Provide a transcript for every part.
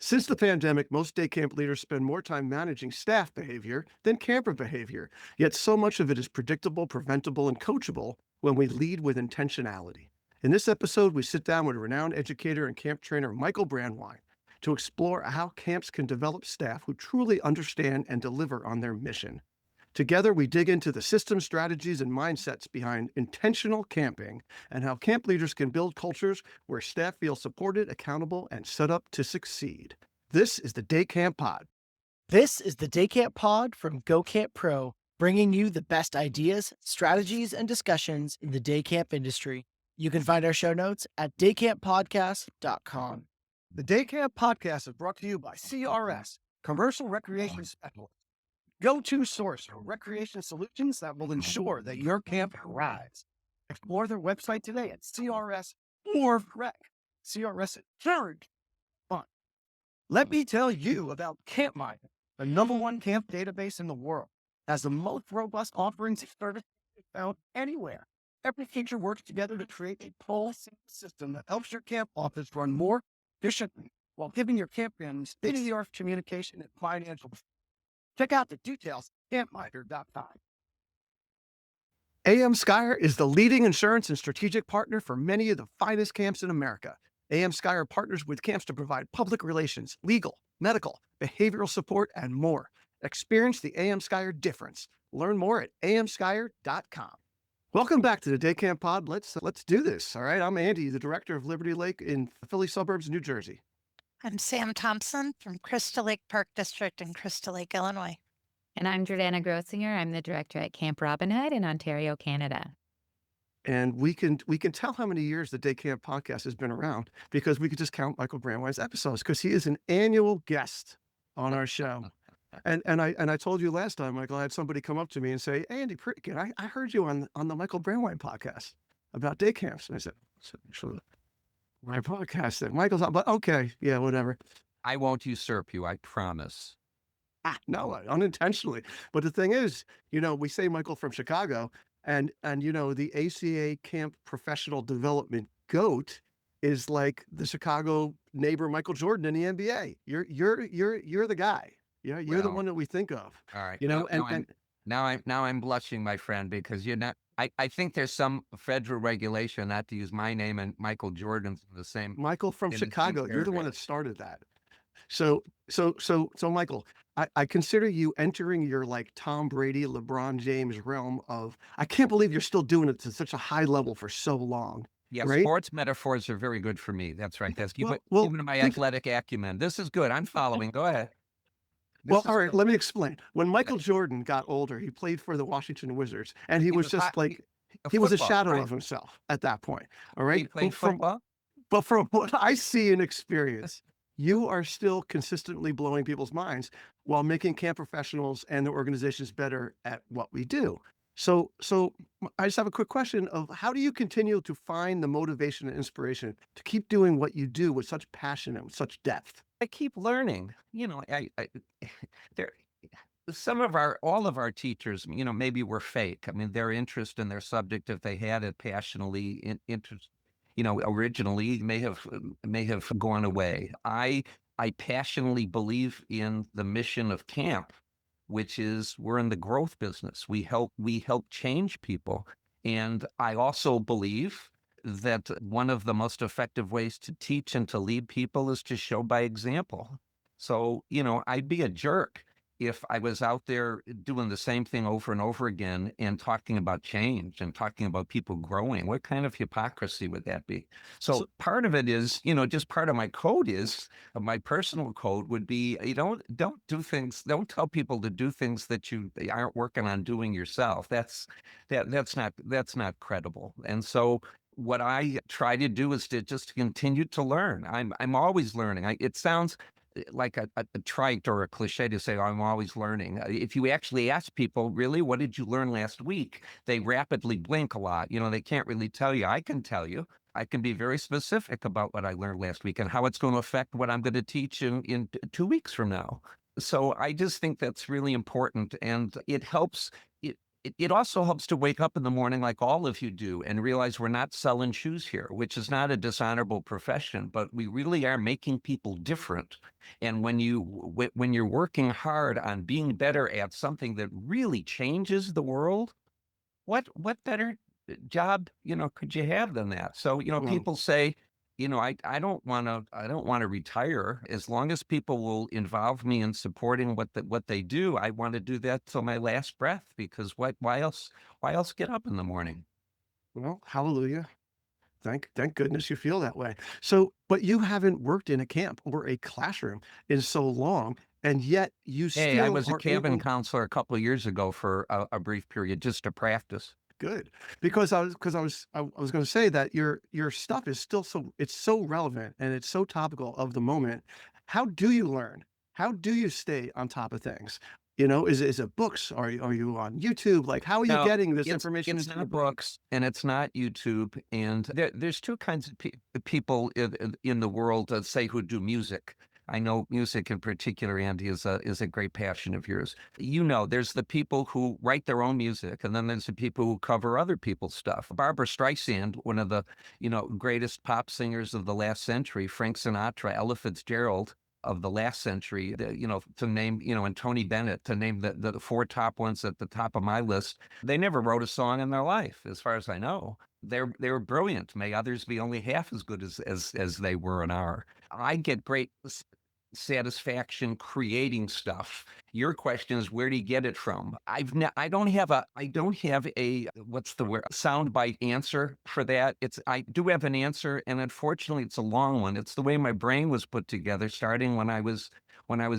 Since the pandemic, most day camp leaders spend more time managing staff behavior than camper behavior, yet so much of it is predictable, preventable, and coachable when we lead with intentionality. In this episode, we sit down with renowned educator and camp trainer Michael Brandwein to explore how camps can develop staff who truly understand and deliver on their mission. Together, we dig into the systems, strategies, and mindsets behind intentional camping and how camp leaders can build cultures where staff feel supported, accountable, and set up to succeed. This is the Day Camp Pod. This is the Day Camp Pod from Go Camp Pro, bringing you the best ideas, strategies, and discussions in the day camp industry. You can find our show notes at daycamppodcast.com. The Day Camp Podcast is brought to you by CRS, Commercial Recreation Specialist, go-to source for recreation solutions that will ensure that your camp thrives. Explore their website today at CRS or Rec. CRS is very fun. Let me tell you about CampMinder, the #1 camp database in the world. Has the most robust offerings of services found anywhere. Every feature works together to create a policy system that helps your camp office run more efficiently while giving your camp families state-of-the-art communication and financial. Check out the details at campminder.com. AM Skyer is the leading insurance and strategic partner for many of the finest camps in America. AM Skyer partners with camps to provide public relations, legal, medical, behavioral support, and more. Experience the AM Skyer difference. Learn more at amskyer.com. Welcome back to the Day Camp Pod. Let's do this. All right, I'm Andy, the director of Liberty Lake in the Philly suburbs, New Jersey. I'm Sam Thompson from Crystal Lake Park District in Crystal Lake, Illinois. And I'm Jordana Grossinger. I'm the director at Camp Robin Hood in Ontario, Canada. And we can tell how many years the Day Camp Podcast has been around because we could just count Michael Brandwein's episodes because he is an annual guest on our show. And I told you last time, Michael, I had somebody come up to me and say, "Hey, Andy, pretty good. I heard you on the Michael Brandwein podcast about day camps." And I said, "So my podcast that Michael's on, but okay, yeah, whatever." I won't usurp you, I promise. No, unintentionally. But the thing is, we say Michael from Chicago, and the ACA Camp Professional Development GOAT is like the Chicago neighbor Michael Jordan in the NBA. You're the guy. Yeah, you're the Well, one that we think of. All right. And Now I'm blushing, my friend, because you're not. I think there's some federal regulation not to use my name and Michael Jordan's in the same. Michael from in the same Chicago, you're the one paragraph. that started that. So Michael, I consider you entering your like Tom Brady, LeBron James realm of, I can't believe you're still doing it to such a high level for so long. Yeah, Right? sports metaphors are very good for me. That's right. That's Well, even my athletic acumen. This is good. I'm following. Go ahead. well, This all is right, good. let me explain. When Michael Jordan got older, he played for the Washington Wizards, and he was just hot- like, he was a football, shadow right? of himself at that point. All He right. played football. But from what I see and experience, you are still consistently blowing people's minds while making camp professionals and their organizations better at what we do. So I just have a quick question of how do you continue to find the motivation and inspiration to keep doing what you do with such passion and with such depth? I keep learning. I there. All of our teachers, maybe were fake. I mean, their interest in their subject, if they had it passionately interest, originally may have gone away. I passionately believe in the mission of camp, which is we're in the growth business. We help change people. And I also believe that one of the most effective ways to teach and to lead people is to show by example. So, I'd be a jerk if I was out there doing the same thing over and over again and talking about change and talking about people growing. What kind of hypocrisy would that be? So part of it is, just part of my code is, my personal code would be, don't do things, don't tell people to do things that you aren't working on doing yourself. That's not credible. And so what I try to do is to just continue to learn. I'm always learning. It sounds like a trite or a cliche to say, "Oh, I'm always learning." If you actually ask people, really, what did you learn last week? They rapidly blink a lot. They can't really tell you. I can tell you. I can be very specific about what I learned last week and how it's going to affect what I'm going to teach in 2 weeks from now. So I just think that's really important, and it helps. it also helps to wake up in the morning like all of you do and realize we're not selling shoes here, which is not a dishonorable profession, but we really are making people different. And when you're working hard on being better at something that really changes the world, what better job, could you have than that? So, Well, people say, I don't want to retire. As long as people will involve me in supporting what they do, I want to do that till my last breath, because why else get up in the morning? well, hallelujah. Thank goodness you feel that way. So, but you haven't worked in a camp or a classroom in so long, and yet you Hey, I still was a are cabin able. counselor a couple of years ago for a brief period just to practice. Good, because I was going to say that your stuff is still it's so relevant and it's so topical of the moment. How do you learn? How do you stay on top of things? Is it books? Are you on YouTube? Like, how are you No, getting this it's information it's into your not brain? books and it's not YouTube. And there's two kinds of people in the world, say, who do music. I know music in particular, Andy, is a great passion of yours. There's the people who write their own music, and then there's the people who cover other people's stuff. Barbara Streisand, one of the greatest pop singers of the last century, Frank Sinatra, Ella Fitzgerald of the last century, to name, and Tony Bennett, to name the four top ones at the top of my list. They never wrote a song in their life, as far as I know. They were brilliant. May others be only half as good as they were and are. I get great satisfaction creating stuff. Your question is, where do you get it from? I don't have a what's the word, soundbite answer for that. I do have an answer, and unfortunately it's a long one. It's the way my brain was put together starting when I was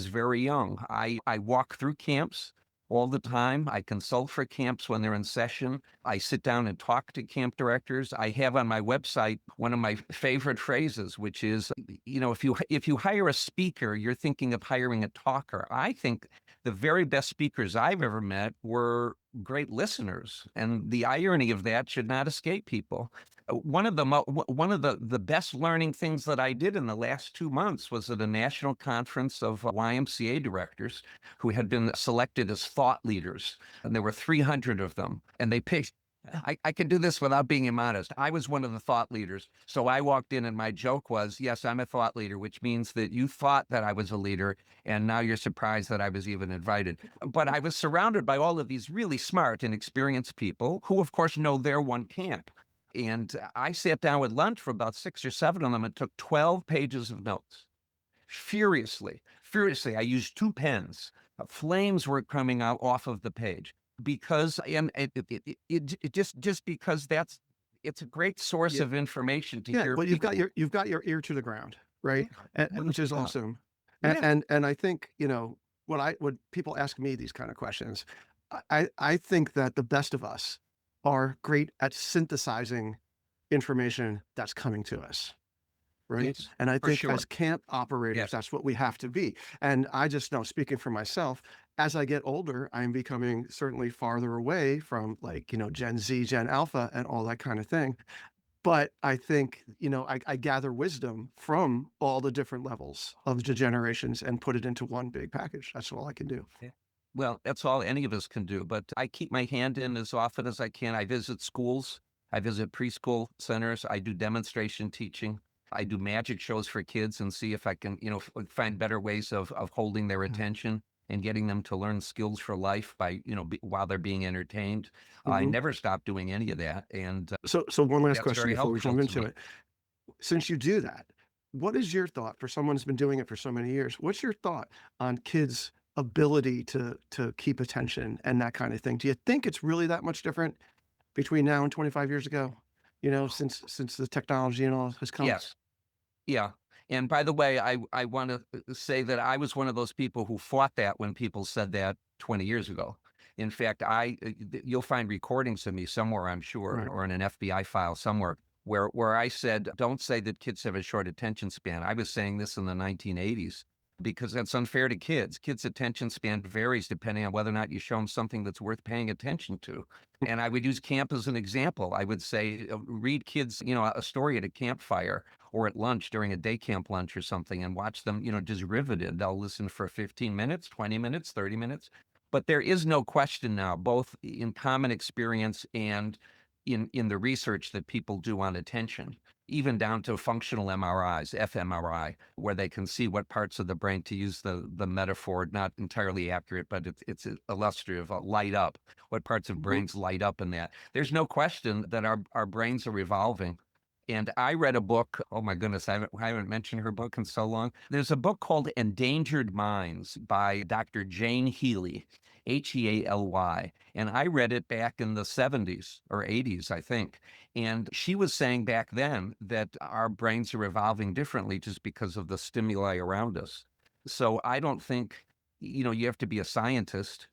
very young. I walk through camps all the time. I consult for camps when they're in session. I sit down and talk to camp directors. I have on my website one of my favorite phrases, which is, if you hire a speaker, you're thinking of hiring a talker. I think the very best speakers I've ever met were great listeners, and the irony of that should not escape people. One of the best learning things that I did in the last 2 months was at a national conference of YMCA directors who had been selected as thought leaders, and there were 300 of them, and they picked. I can do this without being immodest. I was one of the thought leaders. So I walked in and my joke was, yes, I'm a thought leader, which means that you thought that I was a leader and now you're surprised that I was even invited. But I was surrounded by all of these really smart and experienced people who, of course, know their one camp. And I sat down with lunch for about 6 or 7 of them and took 12 pages of notes. Furiously, I used 2 pens. Flames were coming out off of the page because, and just because it's a great source Yeah. of information to Yeah, hear well, people. you've got your ear to the ground, right? Which is Yeah. awesome. Yeah. And I think, when people ask me these kind of questions, I think that the best of us are great at synthesizing information that's coming to us, right? Yes, And I for think sure. as camp operators, Yes. that's what we have to be. And I just know, speaking for myself, as I get older, I'm becoming certainly farther away from, like, Gen Z, Gen Alpha, and all that kind of thing. But I think, I gather wisdom from all the different levels of the generations and put it into one big package. That's all I can do. Yeah. Well, that's all any of us can do, but I keep my hand in as often as I can. I visit schools, I visit preschool centers, I do demonstration teaching, I do magic shows for kids and see if I can, find better ways of holding their attention and getting them to learn skills for life by, while they're being entertained. I Mhm. never stop doing any of that, and So one last that's question very before we helpful jump to into me. it. Since you do that, what is your thought for someone who's been doing it for so many years? What's your thought on kids' ability to keep attention and that kind of thing? Do you think it's really that much different between now and 25 years ago? Since the technology and all has come? Yes. Yeah. And by the way, I want to say that I was one of those people who fought that when people said that 20 years ago. In fact, you'll find recordings of me somewhere, I'm sure, Right. or in an FBI file somewhere, where I said, don't say that kids have a short attention span. I was saying this in the 1980s because that's unfair to kids. Kids' attention span varies depending on whether or not you show them something that's worth paying attention to. And I would use camp as an example. I would say, read kids, a story at a campfire or at lunch during a day camp lunch or something and watch them, just riveted. They'll listen for 15 minutes, 20 minutes, 30 minutes. But there is no question now, both in common experience and in the research that people do on attention, even down to functional MRIs, fMRI, where they can see what parts of the brain, to use the metaphor, not entirely accurate, but it's illustrative, light up, what parts of brains light up in that. There's no question that our brains are evolving. And I read a book, oh my goodness, I haven't mentioned her book in so long. There's a book called Endangered Minds by Dr. Jane Healy, Healy. And I read it back in the 70s or 80s, I think. And she was saying back then that our brains are evolving differently just because of the stimuli around us. So I don't think, you have to be a scientist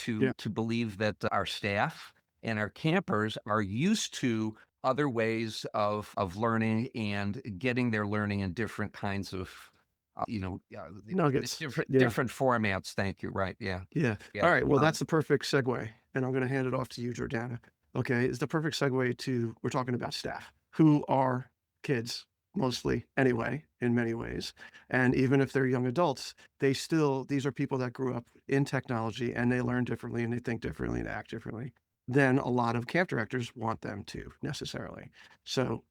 Yeah. to believe that our staff and our campers are used to other ways of learning and getting their learning in different kinds of, Nuggets. different Yeah. different formats. Thank you. Right. Yeah. Yeah. Yeah. All right. Well, that's the perfect segue. And I'm going to hand it off to you, Jordana. Okay. It's the perfect segue to, we're talking about staff who are kids mostly anyway, in many ways. And even if they're young adults, these are people that grew up in technology and they learn differently and they think differently and act differently than a lot of camp directors want them to necessarily. So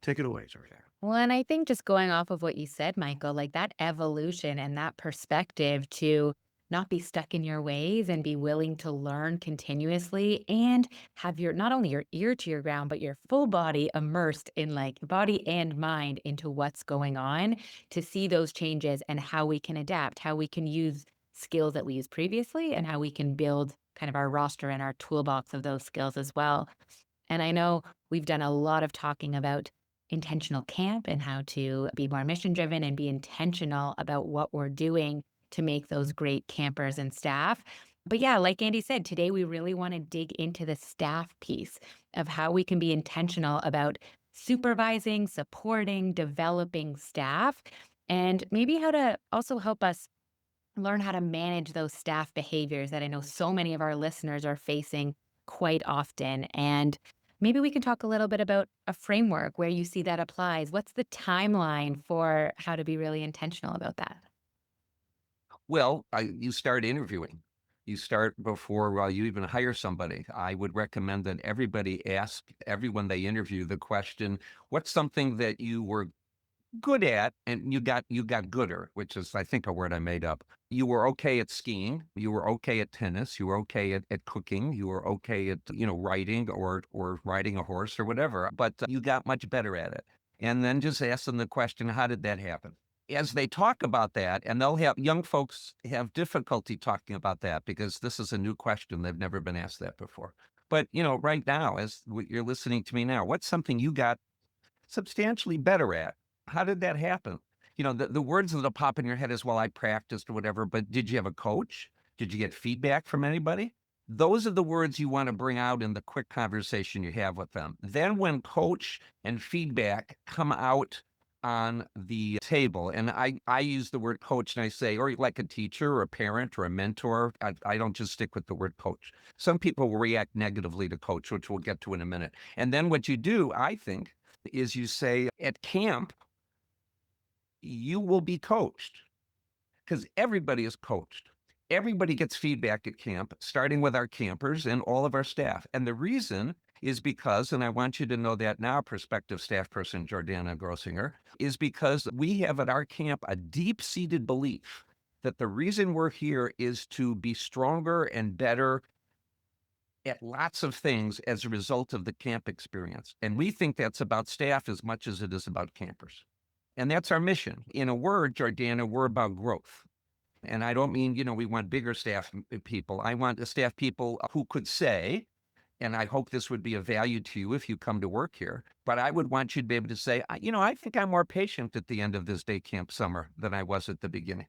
take it away, Jordana. Well, and I think just going off of what you said, Michael, like that evolution and that perspective to not be stuck in your ways and be willing to learn continuously and have not only your ear to your ground, but your full body immersed in like body and mind into what's going on, to see those changes and how we can adapt, how we can use skills that we used previously, and how we can build kind of our roster and our toolbox of those skills as well. And I know we've done a lot of talking about intentional camp and how to be more mission driven and be intentional about what we're doing to make those great campers and staff. But yeah, like Andy said, today we really want to dig into the staff piece of how we can be intentional about supervising, supporting, developing staff, and maybe how to also help us learn how to manage those staff behaviors that I know so many of our listeners are facing quite often. And maybe we can talk a little bit about a framework where you see that applies. What's the timeline for how to be really intentional about that? Well, you start interviewing. You start before you even hire somebody. I would recommend that everybody ask everyone they interview the question, what's something that you were good at and you got gooder, which is, I think, a word I made up. You were okay at skiing, you were okay at tennis, you were okay at cooking, you were okay at writing or riding a horse or whatever, but you got much better at it. And then just ask them the question, how did that happen? As they talk about that, and young folks have difficulty talking about that because this is a new question. They've never been asked that before. But right now, as you're listening to me now, what's something you got substantially better at? How did that happen? The words that'll pop in your head is, well, I practiced or whatever, but did you have a coach? Did you get feedback from anybody? Those are the words you want to bring out in the quick conversation you have with them. Then when coach and feedback come out on the table, and I use the word coach and I say, or like a teacher or a parent or a mentor, I don't just stick with the word coach. Some people will react negatively to coach, which we'll get to in a minute. And then what you do, I think, is you say at camp, you will be coached, because everybody is coached. Everybody gets feedback at camp, starting with our campers and all of our staff. And the reason is because, and I want you to know that now, prospective staff person Jordana Grossinger, is because we have at our camp a deep-seated belief that the reason we're here is to be stronger and better at lots of things as a result of the camp experience. And we think that's about staff as much as it is about campers. And that's our mission. In a word, Jordana, we're about growth. And I don't mean, we want bigger staff people. I want the staff people who could say, and I hope this would be of value to you if you come to work here, but I would want you to be able to say, I think I'm more patient at the end of this day camp summer than I was at the beginning.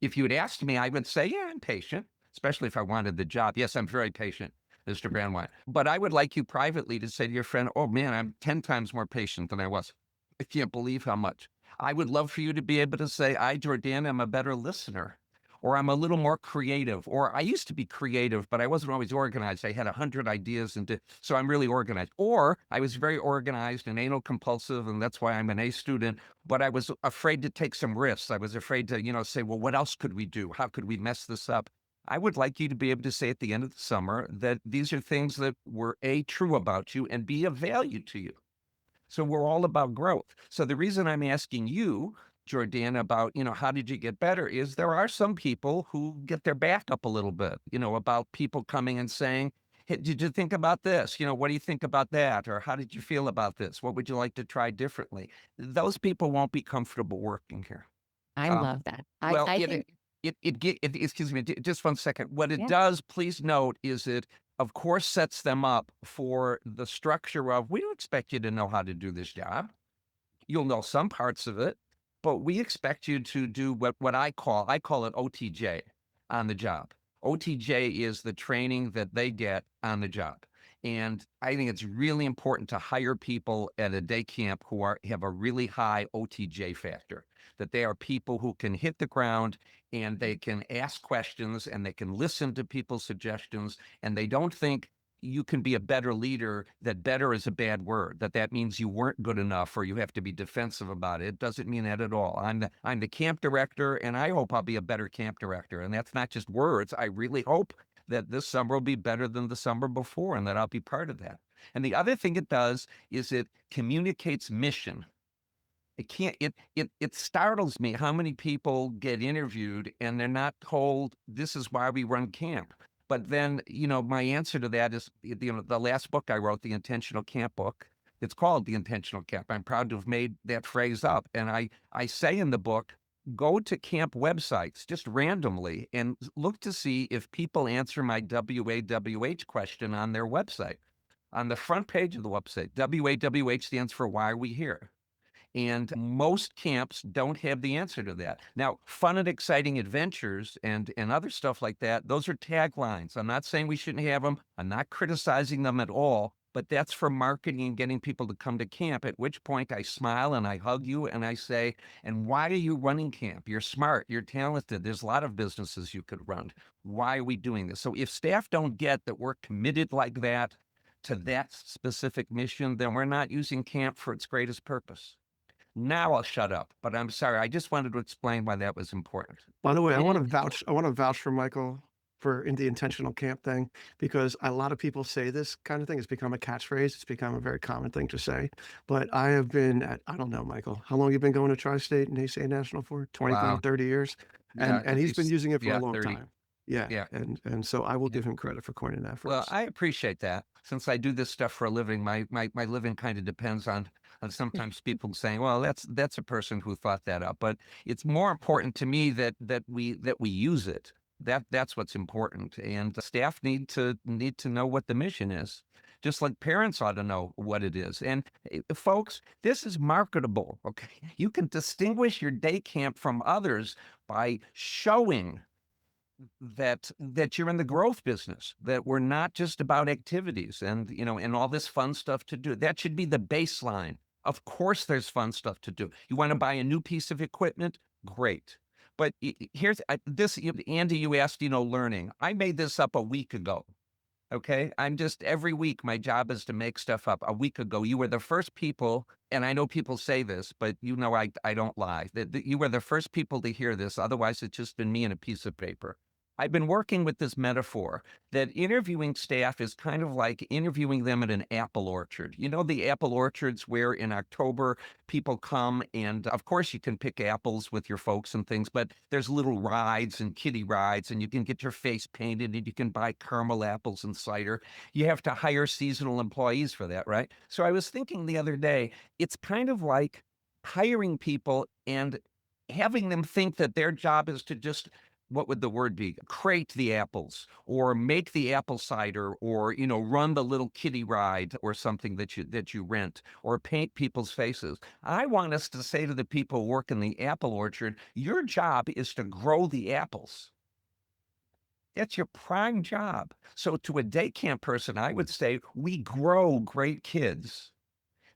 If you had asked me, I would say, yeah, I'm patient, especially if I wanted the job. Yes, I'm very patient, Mr. Brandwein. But I would like you privately to say to your friend, oh man, I'm 10 times more patient than I was. I can't believe how much. I would love for you to be able to say, Jordana, I'm a better listener, or I'm a little more creative, or I used to be creative, but I wasn't always organized. I had 100 ideas, so I'm really organized. Or I was very organized and anal compulsive, and that's why I'm an A student, but I was afraid to take some risks. I was afraid to, say, well, what else could we do? How could we mess this up? I would like you to be able to say at the end of the summer that these are things that were A, true about you, and B, of value to you. So we're all about growth. So the reason I'm asking you, Jordan, about, how did you get better is there are some people who get their back up a little bit, about people coming and saying, hey, did you think about this? What do you think about that? Or how did you feel about this? What would you like to try differently? Those people won't be comfortable working here. I Um, love that. well, I think, excuse me, just one second. What it yeah. does, please note, is it, of course, sets them up for the structure of, we don't expect you to know how to do this job. You'll know some parts of it, but we expect you to do what I call it OTJ, on the job. OTJ is the training that they get on the job. And I think it's really important to hire people at a day camp who have a really high OTJ factor, that they are people who can hit the ground and they can ask questions and they can listen to people's suggestions, and they don't think you can be a better leader, that better is a bad word, that means you weren't good enough or you have to be defensive about it. It doesn't mean that at all. I'm the camp director, and I hope I'll be a better camp director. And that's not just words. I really hope that this summer will be better than the summer before and that I'll be part of that. And the other thing it does is it communicates mission. It startles me how many people get interviewed and they're not told this is why we run camp. But then, my answer to that is, the last book I wrote, the Intentional Camp book, it's called The Intentional Camp. I'm proud to have made that phrase up. And I say in the book, go to camp websites just randomly and look to see if people answer my WAWH question on their website. On the front page of the website, WAWH stands for Why Are We Here? And most camps don't have the answer to that. Now, fun and exciting adventures and other stuff like that, those are taglines. I'm not saying we shouldn't have them. I'm not criticizing them at all, but that's for marketing and getting people to come to camp, at which point I smile and I hug you and I say, and why are you running camp? You're smart, you're talented. There's a lot of businesses you could run. Why are we doing this? So if staff don't get that we're committed like that to that specific mission, then we're not using camp for its greatest purpose. Now I'll shut up, but I'm sorry. I just wanted to explain why that was important. By the way, I And want to vouch. I want to vouch for Michael for in the intentional camp thing, because a lot of people say this kind of thing. It's become a catchphrase. It's become a very common thing to say. But I have been at, I don't know, Michael, how long you been going to Tri-State and ASA National for? 25, wow. 30 years. Yeah, And he's been using it for a yeah, long 30. time. Yeah. Yeah. And so I will Yeah. give him credit for coining that Well, phrase. I appreciate that. Since I do this stuff for a living, my living kind of depends on sometimes people saying, well, that's a person who thought that up. But it's more important to me that we use it. That's what's important. And staff need to know what the mission is. Just like parents ought to know what it is. And folks, this is marketable. Okay. You can distinguish your day camp from others by showing that you're in the growth business, that we're not just about activities and and all this fun stuff to do. That should be the baseline. Of course there's fun stuff to do. You want to buy a new piece of equipment? Great. But here's this, Andy, you asked, learning. I made this up a week ago. Okay. I'm just, every week, my job is to make stuff up. A week ago, you were the first people, and I know people say this, but I don't lie, that you were the first people to hear this. Otherwise, it's just been me and a piece of paper. I've been working with this metaphor that interviewing staff is kind of like interviewing them at an apple orchard. You know, the apple orchards where in October people come, and of course you can pick apples with your folks and things, but there's little rides and kiddie rides, and you can get your face painted and you can buy caramel apples and cider. You have to hire seasonal employees for that, right? So I was thinking the other day, it's kind of like hiring people and having them think that their job is to just, what would the word be? Crate the apples or make the apple cider or, run the little kiddie ride or something that you rent or paint people's faces. I want us to say to the people who work in the apple orchard, your job is to grow the apples. That's your prime job. So to a day camp person, I would say we grow great kids.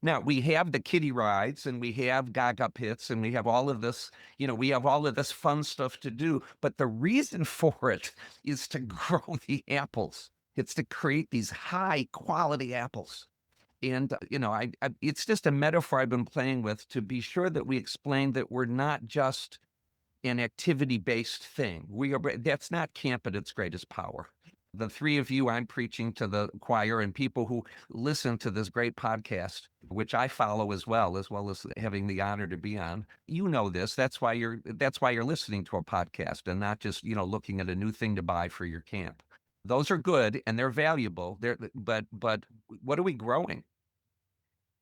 Now, we have the kiddie rides and we have gaga pits and we have all of this, we have all of this fun stuff to do. But the reason for it is to grow the apples. It's to create these high quality apples. And, it's just a metaphor I've been playing with to be sure that we explain that we're not just an activity-based thing. That's not camp at its greatest power. The three of you, I'm preaching to the choir, and people who listen to this great podcast, which I follow as well as having the honor to be on. You know this. That's why you're listening to a podcast and not just, looking at a new thing to buy for your camp. Those are good and they're valuable. But what are we growing?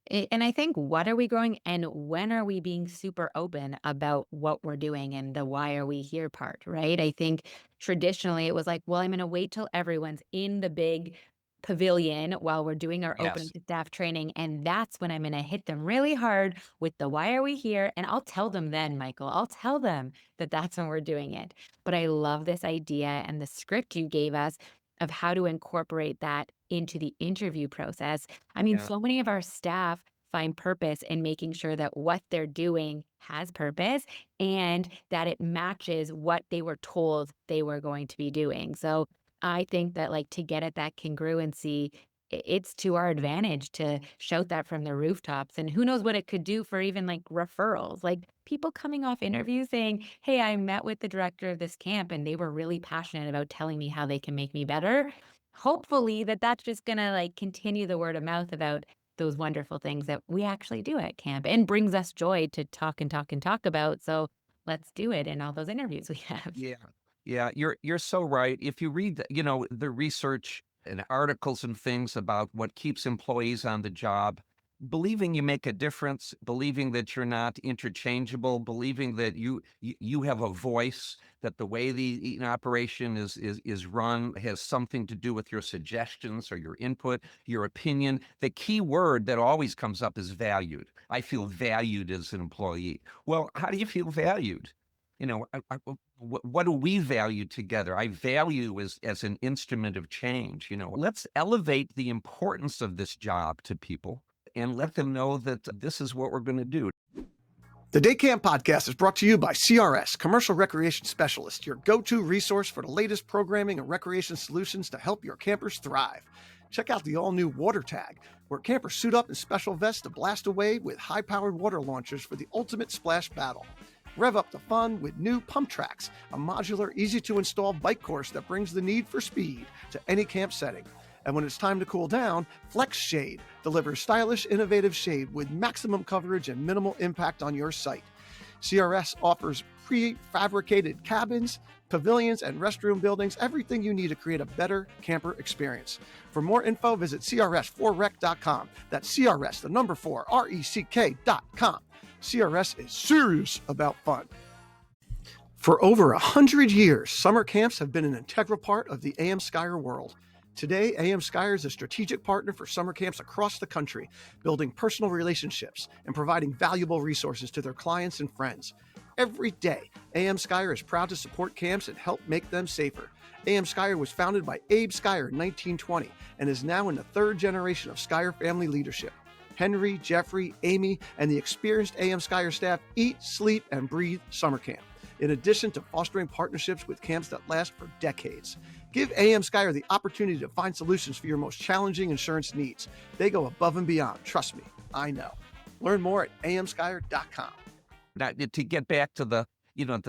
And I think, what are we growing, and when are we being super open about what we're doing and the why are we here part, right? I think traditionally it was like, well, I'm going to wait till everyone's in the big pavilion while we're doing our opening Yes. to staff training. And that's when I'm going to hit them really hard with the why are we here? And I'll tell them then, Michael, I'll tell them that that's when we're doing it. But I love this idea and the script you gave us of how to incorporate that into the interview process. I mean, Yeah. so many of our staff find purpose in making sure that what they're doing has purpose and that it matches what they were told they were going to be doing. So I think that, like, to get at that congruency, it's to our advantage to shout that from the rooftops. And who knows what it could do for even like referrals, like people coming off interviews saying, hey, I met with the director of this camp and they were really passionate about telling me how they can make me better. Hopefully that's just gonna like continue the word of mouth about those wonderful things that we actually do at camp and brings us joy to talk and talk and talk about. So let's do it in all those interviews we have. Yeah. Yeah, you're so right. If you read the research and articles and things about what keeps employees on the job, believing you make a difference, believing that you're not interchangeable, believing that you have a voice, that the way the operation is run has something to do with your suggestions or your input, your opinion. The key word that always comes up is valued. I feel valued as an employee. Well, how do you feel valued? What do we value together? I value as an instrument of change. Let's elevate the importance of this job to people and let them know that this is what we're going to do. The Day Camp Podcast is brought to you by CRS, Commercial Recreation Specialist, your go-to resource for the latest programming and recreation solutions to help your campers thrive. Check out the all-new Water Tag, where campers suit up in special vests to blast away with high-powered water launchers for the ultimate splash battle. Rev up the fun with new Pump Tracks, a modular, easy-to-install bike course that brings the need for speed to any camp setting. And when it's time to cool down, Flex Shade delivers stylish, innovative shade with maximum coverage and minimal impact on your site. CRS offers prefabricated cabins, pavilions, and restroom buildings, everything you need to create a better camper experience. For more info, visit crs4rec.com. That's CRS, the number 4, RECK.com. CRS is serious about fun. For over 100 years, summer camps have been an integral part of the AM Skyer world. Today, AM Skyer is a strategic partner for summer camps across the country, building personal relationships and providing valuable resources to their clients and friends. Every day, AM Skyer is proud to support camps and help make them safer. AM Skyer was founded by Abe Skyer in 1920 and is now in the third generation of Skyer family leadership. Henry, Jeffrey, Amy, and the experienced AM Skyer staff eat, sleep, and breathe summer camp, in addition to fostering partnerships with camps that last for decades. Give AM Skyer the opportunity to find solutions for your most challenging insurance needs. They go above and beyond. Trust me, I know. Learn more at amskyer.com. Now, to get back to the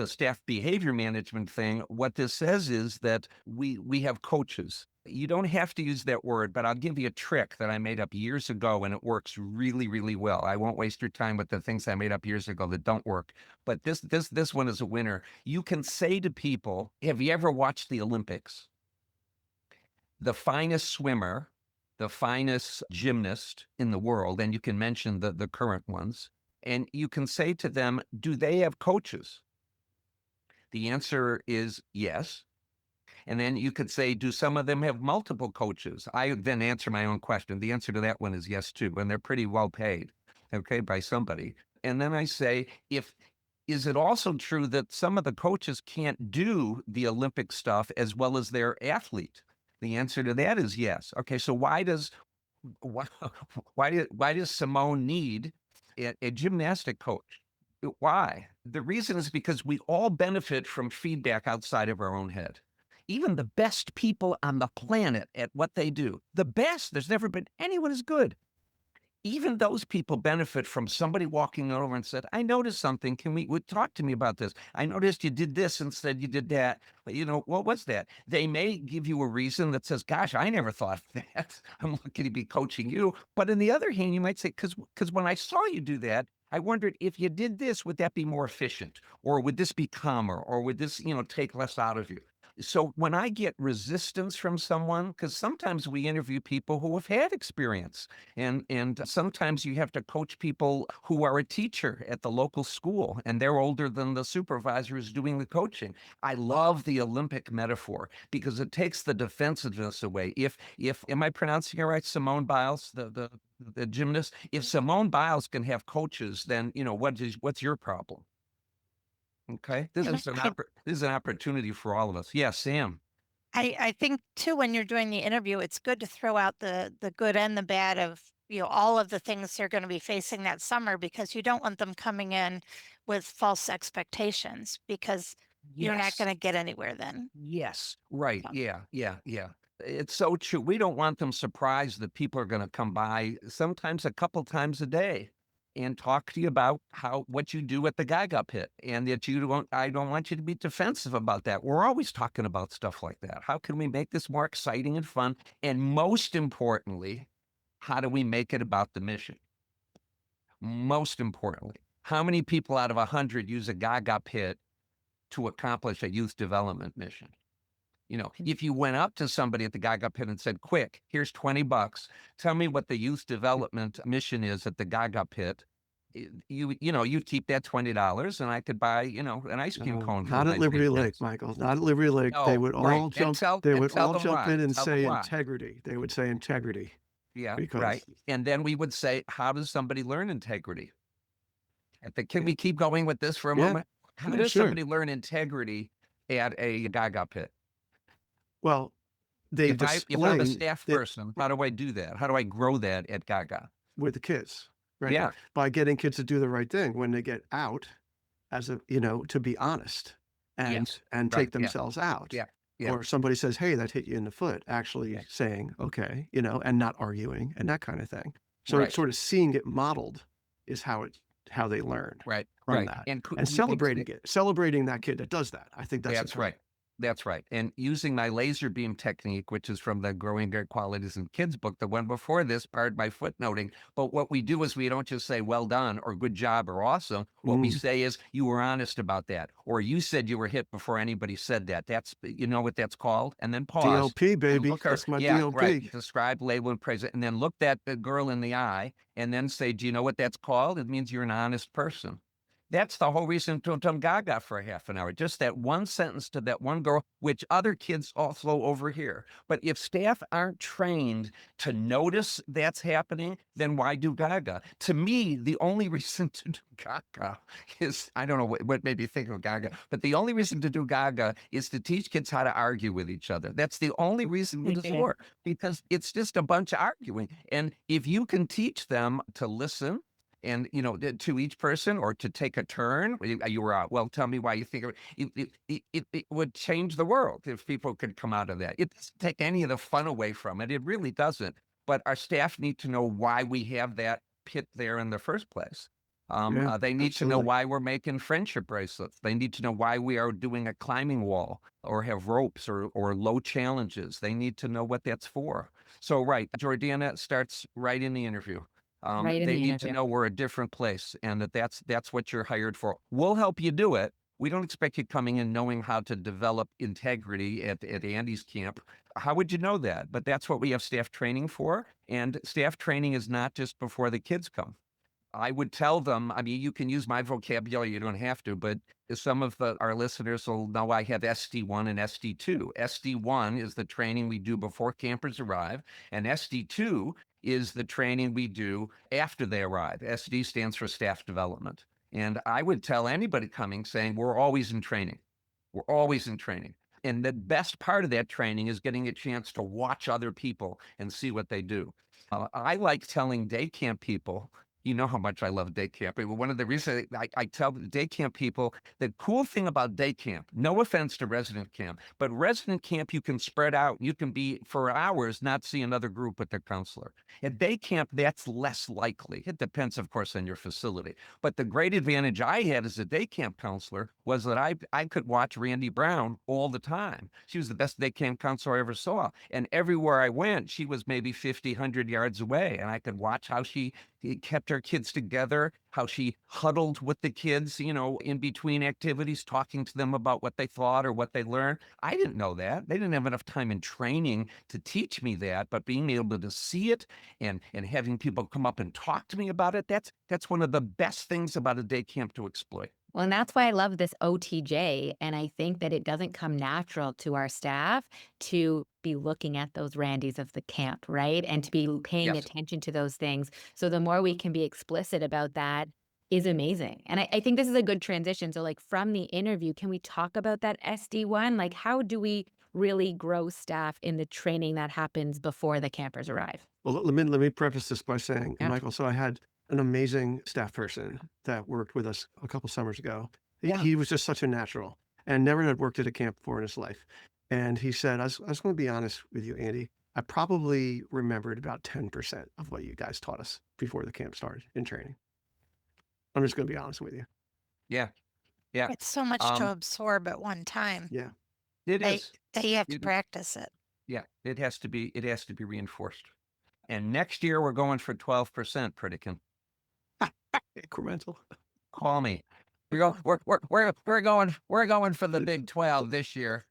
staff behavior management thing, what this says is that we have coaches. You don't have to use that word, but I'll give you a trick that I made up years ago, and it works really, really well. I won't waste your time with the things I made up years ago that don't work. But this one is a winner. You can say to people, have you ever watched the Olympics? The finest swimmer, the finest gymnast in the world, and you can mention the current ones, and you can say to them, do they have coaches? The answer is yes. And then you could say, do some of them have multiple coaches? I then answer my own question. The answer to that one is yes, too. And they're pretty well paid, okay, by somebody. And then I say, is it also true that some of the coaches can't do the Olympic stuff as well as their athlete? The answer to that is yes. Okay, so why does Simone need a gymnastic coach? Why? The reason is because we all benefit from feedback outside of our own head. Even the best people on the planet at what they do, the best, there's never been anyone as good. even those people benefit from somebody walking over and said, I noticed something. Would talk to me about this? I noticed you did this instead you did that. But what was that? They may give you a reason that says, gosh, I never thought of that. I'm lucky to be coaching you. But on the other hand, you might say, because when I saw you do that, I wondered if you did this, would that be more efficient? Or would this be calmer? Or would this, take less out of you? So when I get resistance from someone, because sometimes we interview people who have had experience, and sometimes you have to coach people who are a teacher at the local school, and they're older than the supervisor who's doing the coaching. I love the Olympic metaphor because it takes the defensiveness away. If am I pronouncing it right? Simone Biles, the gymnast. If Simone Biles can have coaches, then what's your problem? Okay, And this is an opportunity for all of us. Yeah, Sam. I think too, when you're doing the interview, it's good to throw out the good and the bad of, all of the things they're going to be facing that summer, because you don't want them coming in with false expectations, because you're not Yes. going to get anywhere then. Yes. Right. Yeah. Yeah. It's so true. We don't want them surprised that people are going to come by sometimes a couple times a day and talk to you about what you do at the Gaga pit, and that I don't want you to be defensive about that. We're always talking about stuff like that. How can we make this more exciting and fun? And most importantly, how do we make it about the mission? Most importantly, how many people out of 100 use a Gaga pit to accomplish a youth development mission? If you went up to somebody at the Gaga pit and said, quick, here's $20, tell me what the youth development mission is at the Gaga pit. You'd keep that $20 and I could buy, an ice cream cone for Not my at Liberty three Lake, kids. Michael. Not at Liberty Lake. They No, would right. all jump. They would all jump in and Tell them say why. integrity. They would say integrity Yeah, because right. And then we would say, how does somebody learn integrity? Can we keep going with this for a Yeah. moment? How Yeah, does sure. somebody learn integrity at a Gaga pit? Well, they If I'm a display staff it person, how do I do that? How do I grow that at Gaga? with the kids, right? Yeah. By getting kids to do the right thing when they get out, to be honest and Yes. and Right. take themselves out. Yeah. Yeah. Or somebody says, "Hey, that hit you in the foot," actually Yeah. saying, "Okay," and not arguing and that kind of thing. So Right. it's sort of seeing it modeled is how they learn Right. from Right. that. And And celebrating that kid that does that. I think that's That's right. important. That's right. And using my laser beam technique, which is from the Growing Great Qualities in Kids book, the one before this, pardon my footnoting. But what we do is we don't just say well done or good job or awesome. What we say is you were honest about that, or you said you were hit before anybody said that. That's what that's called. And then pause. DLP, and baby. look her- That's my yeah, DLP. right. Describe, label, and praise it. And then look that girl in the eye and then say, do you know what that's called? It means you're an honest person. That's the whole reason to come Gaga for a half an hour. Just that one sentence to that one girl, which other kids also overhear. But if staff aren't trained to notice that's happening, then why do Gaga? To me, the only reason to do Gaga is, I don't know what made me think of Gaga, but the only reason to do Gaga is to teach kids how to argue with each other. That's the only reason it's for, because it's just a bunch of arguing. And if you can teach them to listen, and to each person, or to take a turn, you were out, well, tell me why you think it would change the world if people could come out of that. It doesn't take any of the fun away from it. It really doesn't. But our staff need to know why we have that pit there in the first place. Yeah, They need to know absolutely. why we're making friendship bracelets. They need to know why we are doing a climbing wall or have ropes or low challenges. They need to know what that's for. So, right, Jordana starts right in the interview. Right in They the need to interview. know we're a different place, and that's what you're hired for. We'll help you do it. We don't expect you coming in knowing how to develop integrity at Andy's camp. How would you know that? But that's what we have staff training for. And staff training is not just before the kids come. I would tell them, I mean, you can use my vocabulary, you don't have to, but some of our listeners will know I have SD1 and SD2. SD1 is the training we do before campers arrive, and SD2 is the training we do after they arrive. SD stands for staff development. And I would tell anybody coming saying, we're always in training. We're always in training. And the best part of that training is getting a chance to watch other people and see what they do. I like telling day camp people You know how much I love day camp. One of the reasons I tell the day camp people, the cool thing about day camp, no offense to resident camp, but resident camp, you can spread out. You can be for hours, not see another group with their counselor. At day camp, that's less likely. It depends, of course, on your facility. But the great advantage I had as a day camp counselor was that I could watch Randy Brown all the time. She was the best day camp counselor I ever saw. And everywhere I went, she was maybe 50, 100 yards away. And I could watch how she kept her kids together, how she huddled with the kids, in between activities, talking to them about what they thought or what they learned. I didn't know that. They didn't have enough time in training to teach me that, but being able to see it and having people come up and talk to me about it, that's one of the best things about a day camp to exploit. Well, and that's why I love this OTJ. And I think that it doesn't come natural to our staff to be looking at those Randys of the camp, right? And to be paying Yes. attention to those things. So the more we can be explicit about that is amazing. And I think this is a good transition. So, like, from the interview, can we talk about that SD1? Like, how do we really grow staff in the training that happens before the campers arrive? Well, let me preface this by saying, Yeah. Michael, so I had an amazing staff person that worked with us a couple summers ago. Yeah. He was just such a natural and never had worked at a camp before in his life. And he said, I was going to be honest with you, Andy. I probably remembered about 10% of what you guys taught us before the camp started in training. I'm just going to be honest with you. Yeah. Yeah. It's so much to absorb at one time Yeah. It that, is. that you have to It- practice it. Yeah. It has to be reinforced. And next year we're going for 12%, Pritikin. Incremental. Call me. We're going for the Big 12 this year.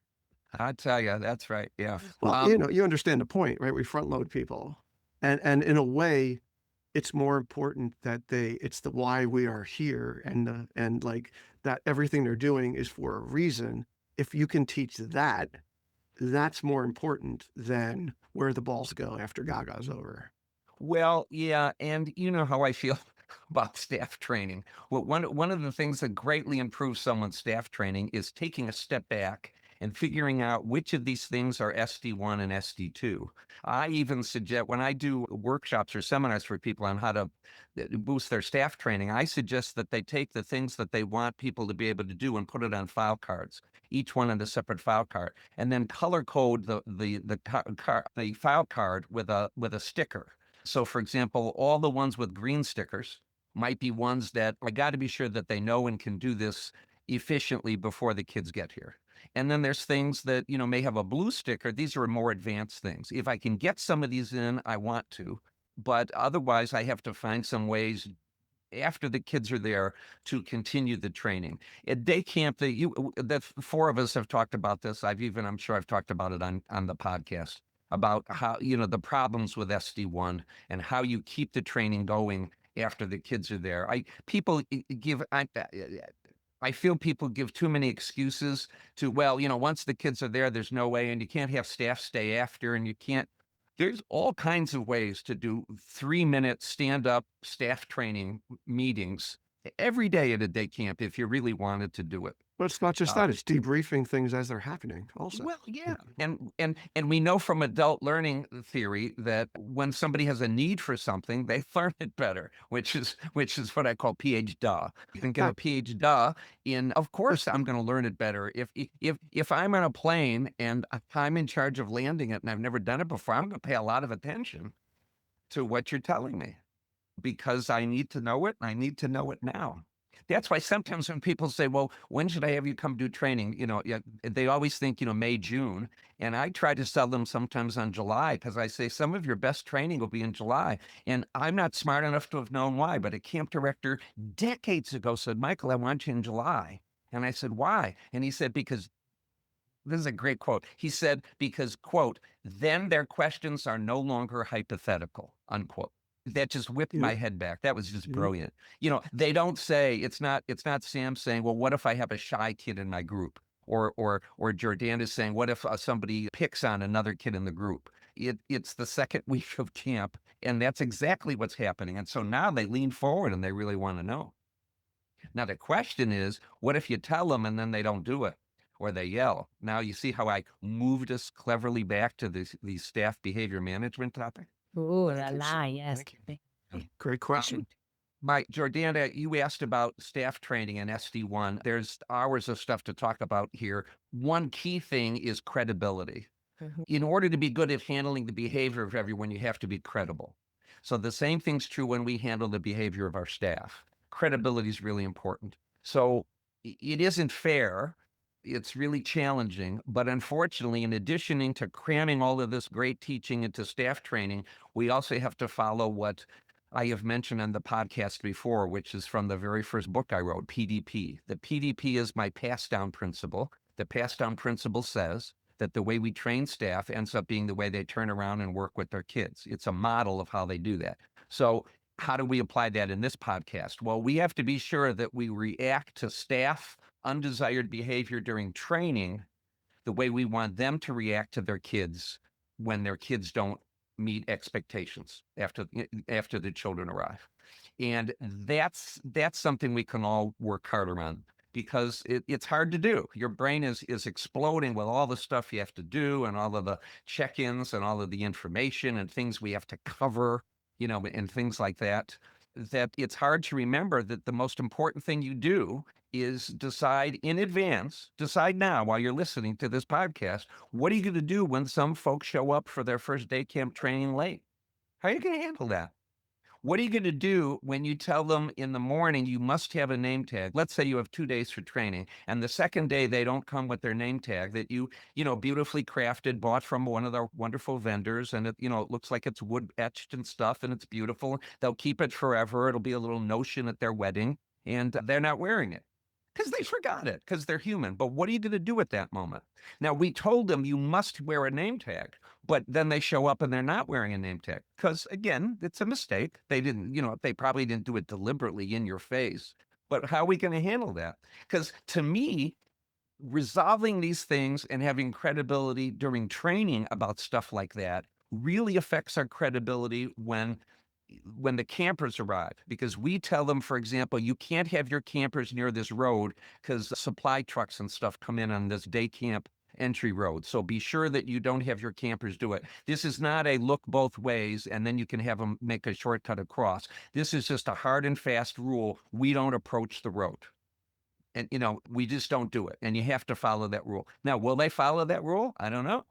I tell you, that's right. Yeah. Well, you understand the point, right? We front load people. And in a way, it's more important that it's the why we are here and like that everything they're doing is for a reason. If you can teach that, that's more important than where the balls go after Gaga's over. Well, yeah, and you know how I feel about staff training. Well, one of the things that greatly improves someone's staff training is taking a step back and figuring out which of these things are SD1 and SD2. I even suggest when I do workshops or seminars for people on how to boost their staff training, I suggest that they take the things that they want people to be able to do and put it on file cards, each one on a separate file card, and then color code the file card with a sticker. So, for example, all the ones with green stickers might be ones that I got to be sure that they know and can do this efficiently before the kids get here. And then there's things that, may have a blue sticker. These are more advanced things. If I can get some of these in, I want to. But otherwise, I have to find some ways after the kids are there to continue the training. At day camp, the four of us have talked about this. I'm sure I've talked about it on the podcast about how, the problems with SD1 and how you keep the training going after the kids are there. I feel people give too many excuses to, well, once the kids are there, there's no way, and you can't have staff stay after, and you can't. There's all kinds of ways to do 3-minute stand-up staff training meetings every day at a day camp if you really wanted to do it. But it's not just that; it's debriefing things as they're happening. Also, Well, yeah, and we know from adult learning theory that when somebody has a need for something, they learn it better, which is what I call PhD. You can get a PhD in. Of course, I'm going to learn it better if I'm on a plane and I'm in charge of landing it and I've never done it before. I'm going to pay a lot of attention to what you're telling me because I need to know it. And I need to know it now. That's why sometimes when people say, well, when should I have you come do training? They always think, May, June. And I try to sell them sometimes on July because I say some of your best training will be in July. And I'm not smart enough to have known why, but a camp director decades ago said, Michael, I want you in July. And I said, why? And he said, because this is a great quote. He said, because, quote, then their questions are no longer hypothetical, unquote. That just whipped my head back. That was just brilliant. They don't say, it's not Sam saying, well, what if I have a shy kid in my group? Or Jordan is saying, what if somebody picks on another kid in the group? It's the second week of camp, and that's exactly what's happening. And so now they lean forward and they really want to know. Now the question is, what if you tell them and then they don't do it? Or they yell. Now you see how I moved us cleverly back to these staff behavior management topic? Ooh la la, yes. Great question. Jordana, you asked about staff training and SD1. There's hours of stuff to talk about here. One key thing is credibility. In order to be good at handling the behavior of everyone, you have to be credible. So the same thing's true when we handle the behavior of our staff. Credibility is really important. So it isn't fair. It's really challenging. But unfortunately, in addition to cramming all of this great teaching into staff training, we also have to follow what I have mentioned on the podcast before, which is from the very first book I wrote, PDP. The PDP is my pass down principle. The pass down principle says that the way we train staff ends up being the way they turn around and work with their kids. It's a model of how they do that. So how do we apply that in this podcast? Well, we have to be sure that we react to staff undesired behavior during training the way we want them to react to their kids when their kids don't meet expectations after the children arrive. And that's something we can all work harder on, because it's hard to do. Your brain is exploding with all the stuff you have to do and all of the check-ins and all of the information and things we have to cover, and things like that, that it's hard to remember that the most important thing you do is decide in advance, decide now while you're listening to this podcast, what are you going to do when some folks show up for their first day camp training late? How are you going to handle that? What are you going to do when you tell them in the morning you must have a name tag? Let's say you have 2 days for training, and the second day they don't come with their name tag that you beautifully crafted, bought from one of the wonderful vendors, and it looks like it's wood etched and stuff, and it's beautiful. They'll keep it forever. It'll be a little notion at their wedding, and they're not wearing it because they forgot it, because they're human. But what are you going to do at that moment? Now, we told them you must wear a name tag, but then they show up and they're not wearing a name tag because, again, it's a mistake. They didn't, they probably didn't do it deliberately in your face. But how are we going to handle that? Because to me, resolving these things and having credibility during training about stuff like that really affects our credibility when the campers arrive, because we tell them, for example, you can't have your campers near this road because supply trucks and stuff come in on this day camp entry road. So be sure that you don't have your campers do it. This is not a look both ways and then you can have them make a shortcut across. This is just a hard and fast rule. We don't approach the road. And, we just don't do it. And you have to follow that rule. Now, will they follow that rule? I don't know.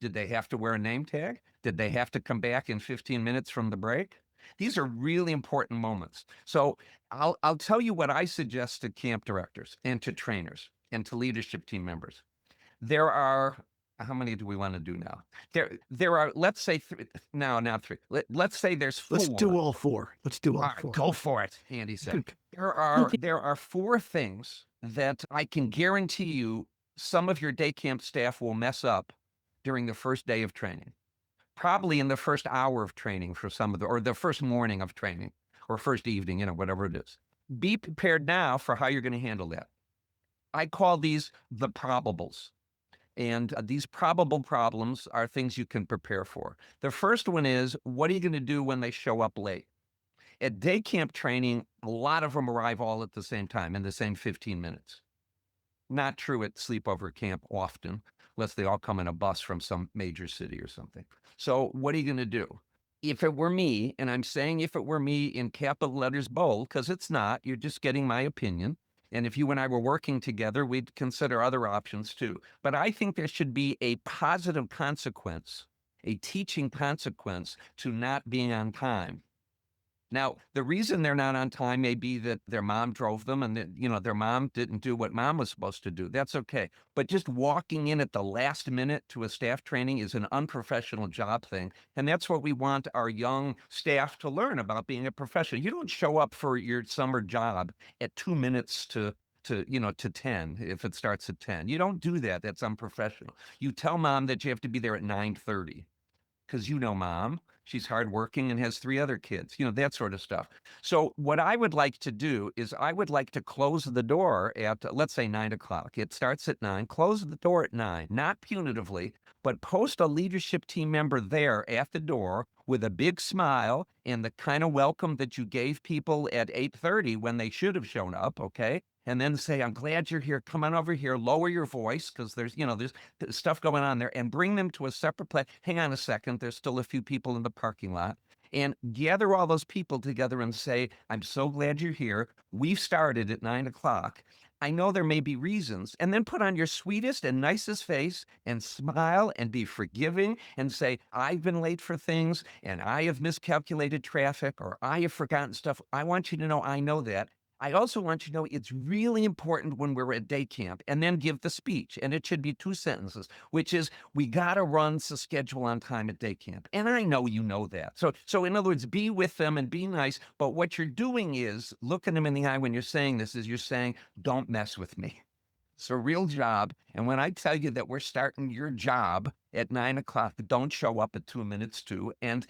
Did they have to wear a name tag? Did they have to come back in 15 minutes from the break? These are really important moments. So I'll tell you what I suggest to camp directors and to trainers and to leadership team members. There are, how many do we want to do now? There are, let's say three. Let's say there's 4. Let's do all 4. Let's do all All right, 4. go for it, Andy said. There are 4 things that I can guarantee you some of your day camp staff will mess up during the first day of training. Probably in the first hour of training for some of or the first morning of training, or first evening, whatever it is. Be prepared now for how you're going to handle that. I call these the probables. And these probable problems are things you can prepare for. The first one is, what are you going to do when they show up late? At day camp training, a lot of them arrive all at the same time in the same 15 minutes. Not true at sleepover camp often, unless they all come in a bus from some major city or something. So what are you going to do? If it were me, and I'm saying if it were me in capital letters bold, because it's not, you're just getting my opinion. And if you and I were working together, we'd consider other options too. But I think there should be a positive consequence, a teaching consequence to not being on time. Now, the reason they're not on time may be that their mom drove them and that, their mom didn't do what mom was supposed to do. That's okay. But just walking in at the last minute to a staff training is an unprofessional job thing. And that's what we want our young staff to learn about being a professional. You don't show up for your summer job at 2 minutes to 10 if it starts at 10. You don't do that. That's unprofessional. You tell mom that you have to be there at 9:30 because mom. She's hardworking and has 3 other kids, that sort of stuff. So what I would like to do is I would like to close the door at, let's say 9 o'clock. It starts at 9, close the door at 9, not punitively, but post a leadership team member there at the door with a big smile and the kind of welcome that you gave people at 8:30 when they should have shown up, okay? And then say, I'm glad you're here. Come on over here. Lower your voice because there's stuff going on there, and bring them to a separate place. Hang on a second. There's still a few people in the parking lot. and gather all those people together and say, I'm so glad you're here. We've started at 9 o'clock. I know there may be reasons, and then put on your sweetest and nicest face and smile and be forgiving and say, I've been late for things and I have miscalculated traffic or I have forgotten stuff. I want you to know I know that. I also want you to know it's really important when we're at day camp, and then give the speech. And it should be 2 sentences, which is, we got to run the schedule on time at day camp. And I know you know that. So in other words, be with them and be nice. But what you're doing is looking them in the eye when you're saying this is you're saying, don't mess with me. It's a real job. And when I tell you that we're starting your job at 9 o'clock, don't show up at 2 minutes to. And,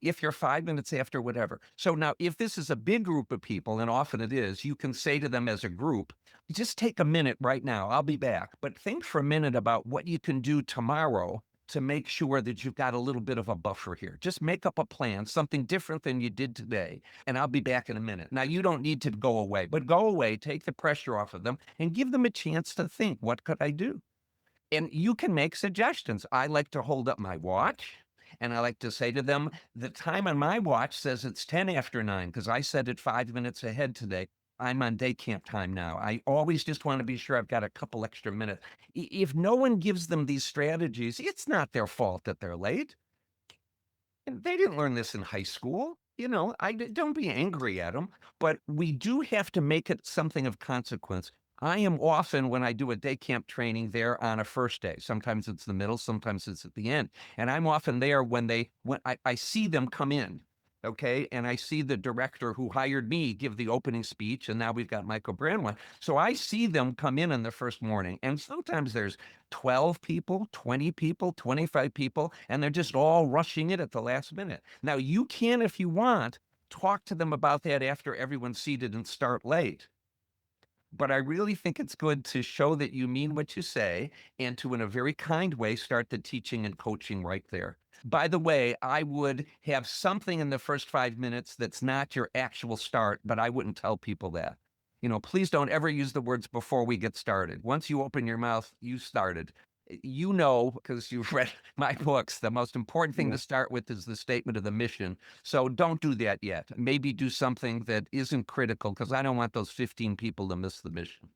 if you're 5 minutes after, whatever. So now, if this is a big group of people, and often it is, you can say to them as a group, just take a minute right now. I'll be back. But think for a minute about what you can do tomorrow to make sure that you've got a little bit of a buffer here. Just make up a plan, something different than you did today, and I'll be back in a minute. Now, you don't need to go away, but go away, take the pressure off of them, and give them a chance to think, what could I do? And you can make suggestions. I like to hold up my watch, and I like to say to them, the time on my watch says it's 10 after 9 because I set it 5 minutes ahead today. I'm on day camp time now. I always just want to be sure I've got a couple extra minutes. If no one gives them these strategies, it's not their fault that they're late. And they didn't learn this in high school. Don't be angry at them, but we do have to make it something of consequence. I am often, when I do a day camp training, there on a first day. Sometimes it's the middle, sometimes it's at the end. And I'm often there when I see them come in. Okay. And I see the director who hired me give the opening speech. And now we've got Michael Brandwein. So I see them come in the first morning. And sometimes there's 12 people, 20 people, 25 people, and they're just all rushing it at the last minute. Now, you can, if you want, talk to them about that after everyone's seated and start late. But I really think it's good to show that you mean what you say and to, in a very kind way, start the teaching and coaching right there. By the way, I would have something in the first 5 minutes that's not your actual start, but I wouldn't tell people that. Please don't ever use the words before we get started. Once you open your mouth, you started. Because you've read my books, the most important thing to start with is the statement of the mission. So don't do that yet. Maybe do something that isn't critical, because I don't want those 15 people to miss the mission.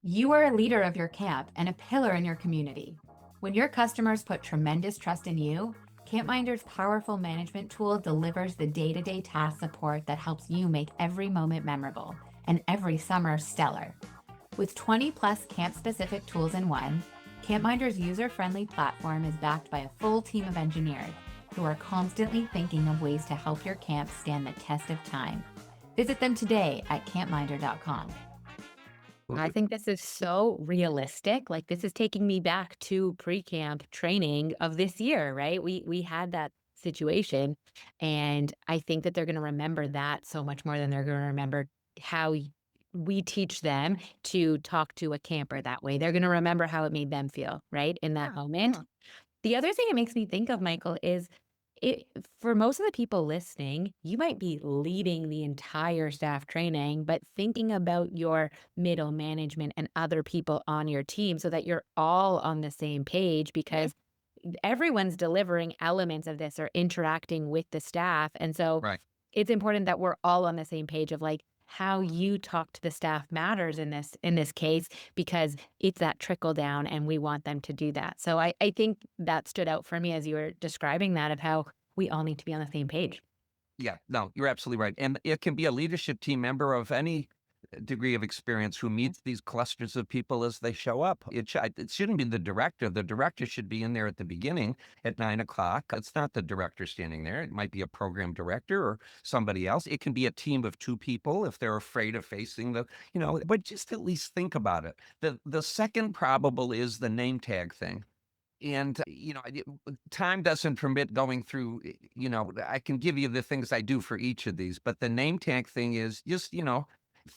You are a leader of your camp and a pillar in your community. When your customers put tremendous trust in you, CampMinder's powerful management tool delivers the day-to-day task support that helps you make every moment memorable and every summer stellar. With 20 plus camp-specific tools in one, CampMinder's user-friendly platform is backed by a full team of engineers who are constantly thinking of ways to help your camp stand the test of time. Visit them today at campminder.com. I think this is so realistic. Like, this is taking me back to pre-camp training of this year, right? We had that situation, and I think that they're going to remember that so much more than they're going to remember how we teach them to talk to a camper that way. They're going to remember how it made them feel, right, in that moment. The other thing it makes me think of, Michael, is for most of the people listening, you might be leading the entire staff training, but thinking about your middle management and other people on your team so that you're all on the same page, because everyone's delivering elements of this or interacting with the staff. And so it's important that we're all on the same page of, like, how you talk to the staff matters in this case, because it's that trickle down and we want them to do that. So I think that stood out for me as you were describing that, of how we all need to be on the same page. Yeah, no, you're absolutely right. And it can be a leadership team member of any degree of experience who meets these clusters of people as they show up. It shouldn't be the director. The director should be in there at the beginning at 9 o'clock. It's not the director standing there. It might be a program director or somebody else. It can be a team of 2 people if they're afraid of facing but just at least think about it. The second probable is the name tag thing. And, time doesn't permit going through, I can give you the things I do for each of these, but the name tag thing is just,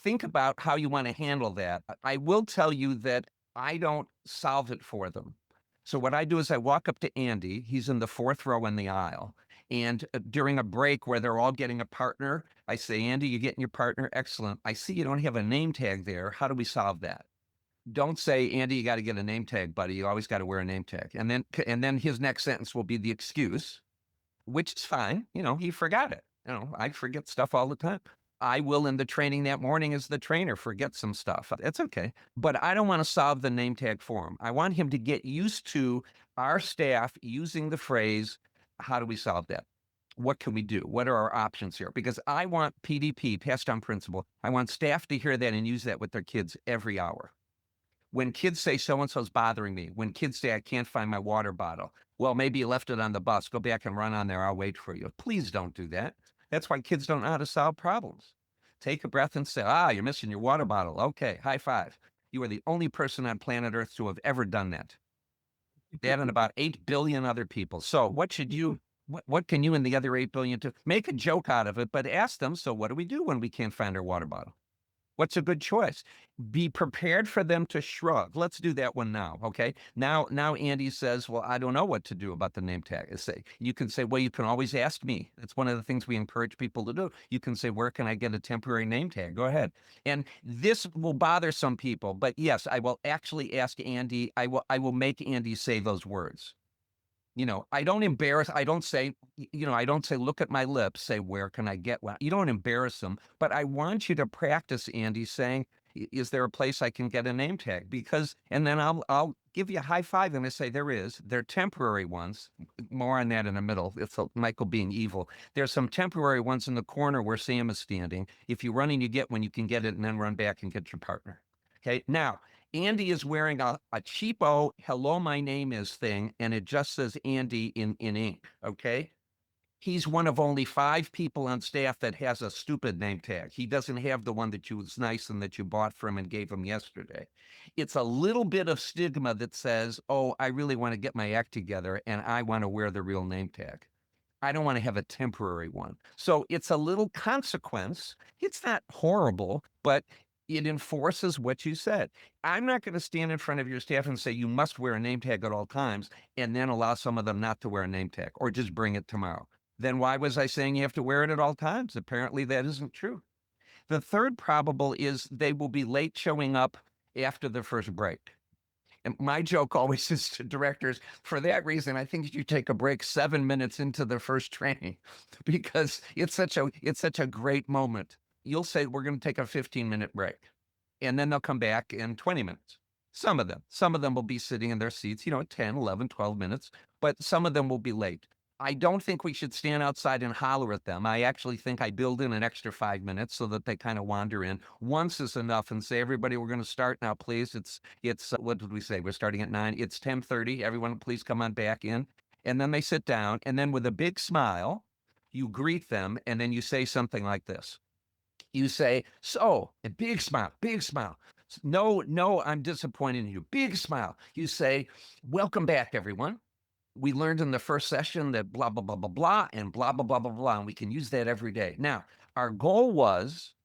think about how you want to handle that. I will tell you that I don't solve it for them. So what I do is I walk up to Andy. He's in the 4th row in the aisle. And during a break where they're all getting a partner, I say, Andy, you're getting your partner? Excellent. I see you don't have a name tag there. How do we solve that? Don't say, Andy, you got to get a name tag, buddy. You always got to wear a name tag. And then his next sentence will be the excuse. which is fine. He forgot it. I forget stuff all the time. I will in the training that morning as the trainer forget some stuff. That's okay. But I don't want to solve the name tag for him. I want him to get used to our staff using the phrase, how do we solve that? What can we do? What are our options here? Because I want PDP, passed down principle. I want staff to hear that and use that with their kids every hour. When kids say so-and-so's bothering me, when kids say I can't find my water bottle, well, maybe you left it on the bus. Go back and run on there. I'll wait for you. Please don't do that. That's why kids don't know how to solve problems. Take a breath and say, you're missing your water bottle. Okay, high five. You are the only person on planet Earth to have ever done that. That and about 8 billion other people. So what can you and the other 8 billion do? Make a joke out of it, but ask them, so what do we do when we can't find our water bottle? What's a good choice? Be prepared for them to shrug. Let's do that one now, okay? Now Andy says, well, I don't know what to do about the name tag. You can say, well, you can always ask me. That's one of the things we encourage people to do. You can say, where can I get a temporary name tag? Go ahead. And this will bother some people, but yes, I will actually ask Andy. I will make Andy say those words. I don't embarrass, I don't say, look at my lips, say, where can I get one? You don't embarrass them, but I want you to practice, Andy, saying, is there a place I can get a name tag? And then I'll give you a high five and I say, there is. They're temporary ones. More on that in the middle. It's Michael being evil. There's some temporary ones in the corner where Sam is standing. If you run and you get one, you can get it and then run back and get your partner. Okay, now, Andy is wearing a cheapo hello, my name is thing, and it just says Andy in ink, okay? He's one of only 5 people on staff that has a stupid name tag. He doesn't have the one that was nice and that you bought from and gave him yesterday. It's a little bit of stigma that says, oh, I really want to get my act together and I want to wear the real name tag. I don't want to have a temporary one. So it's a little consequence. It's not horrible, but it enforces what you said. I'm not going to stand in front of your staff and say you must wear a name tag at all times and then allow some of them not to wear a name tag or just bring it tomorrow. Then why was I saying you have to wear it at all times? Apparently that isn't true. The third probable is they will be late showing up after the first break. And my joke always is to directors, for that reason, I think you should take a break 7 minutes into the first training because it's such a great moment. You'll say, we're going to take a 15-minute break. And then they'll come back in 20 minutes. Some of them will be sitting in their seats, 10, 11, 12 minutes, but some of them will be late. I don't think we should stand outside and holler at them. I actually think I build in an extra 5 minutes so that they kind of wander in. Once is enough and say, everybody, we're going to start now, please. It's what did we say? We're starting at 9. It's 10:30. Everyone, please come on back in. And then they sit down. And then with a big smile, you greet them. And then you say something like this. You say, so, a big smile, big smile. No, I'm disappointed in you. Big smile. You say, welcome back, everyone. We learned in the first session that blah, blah, blah, blah, blah, and blah, blah, blah, blah, blah. And we can use that every day. Now, our goal was,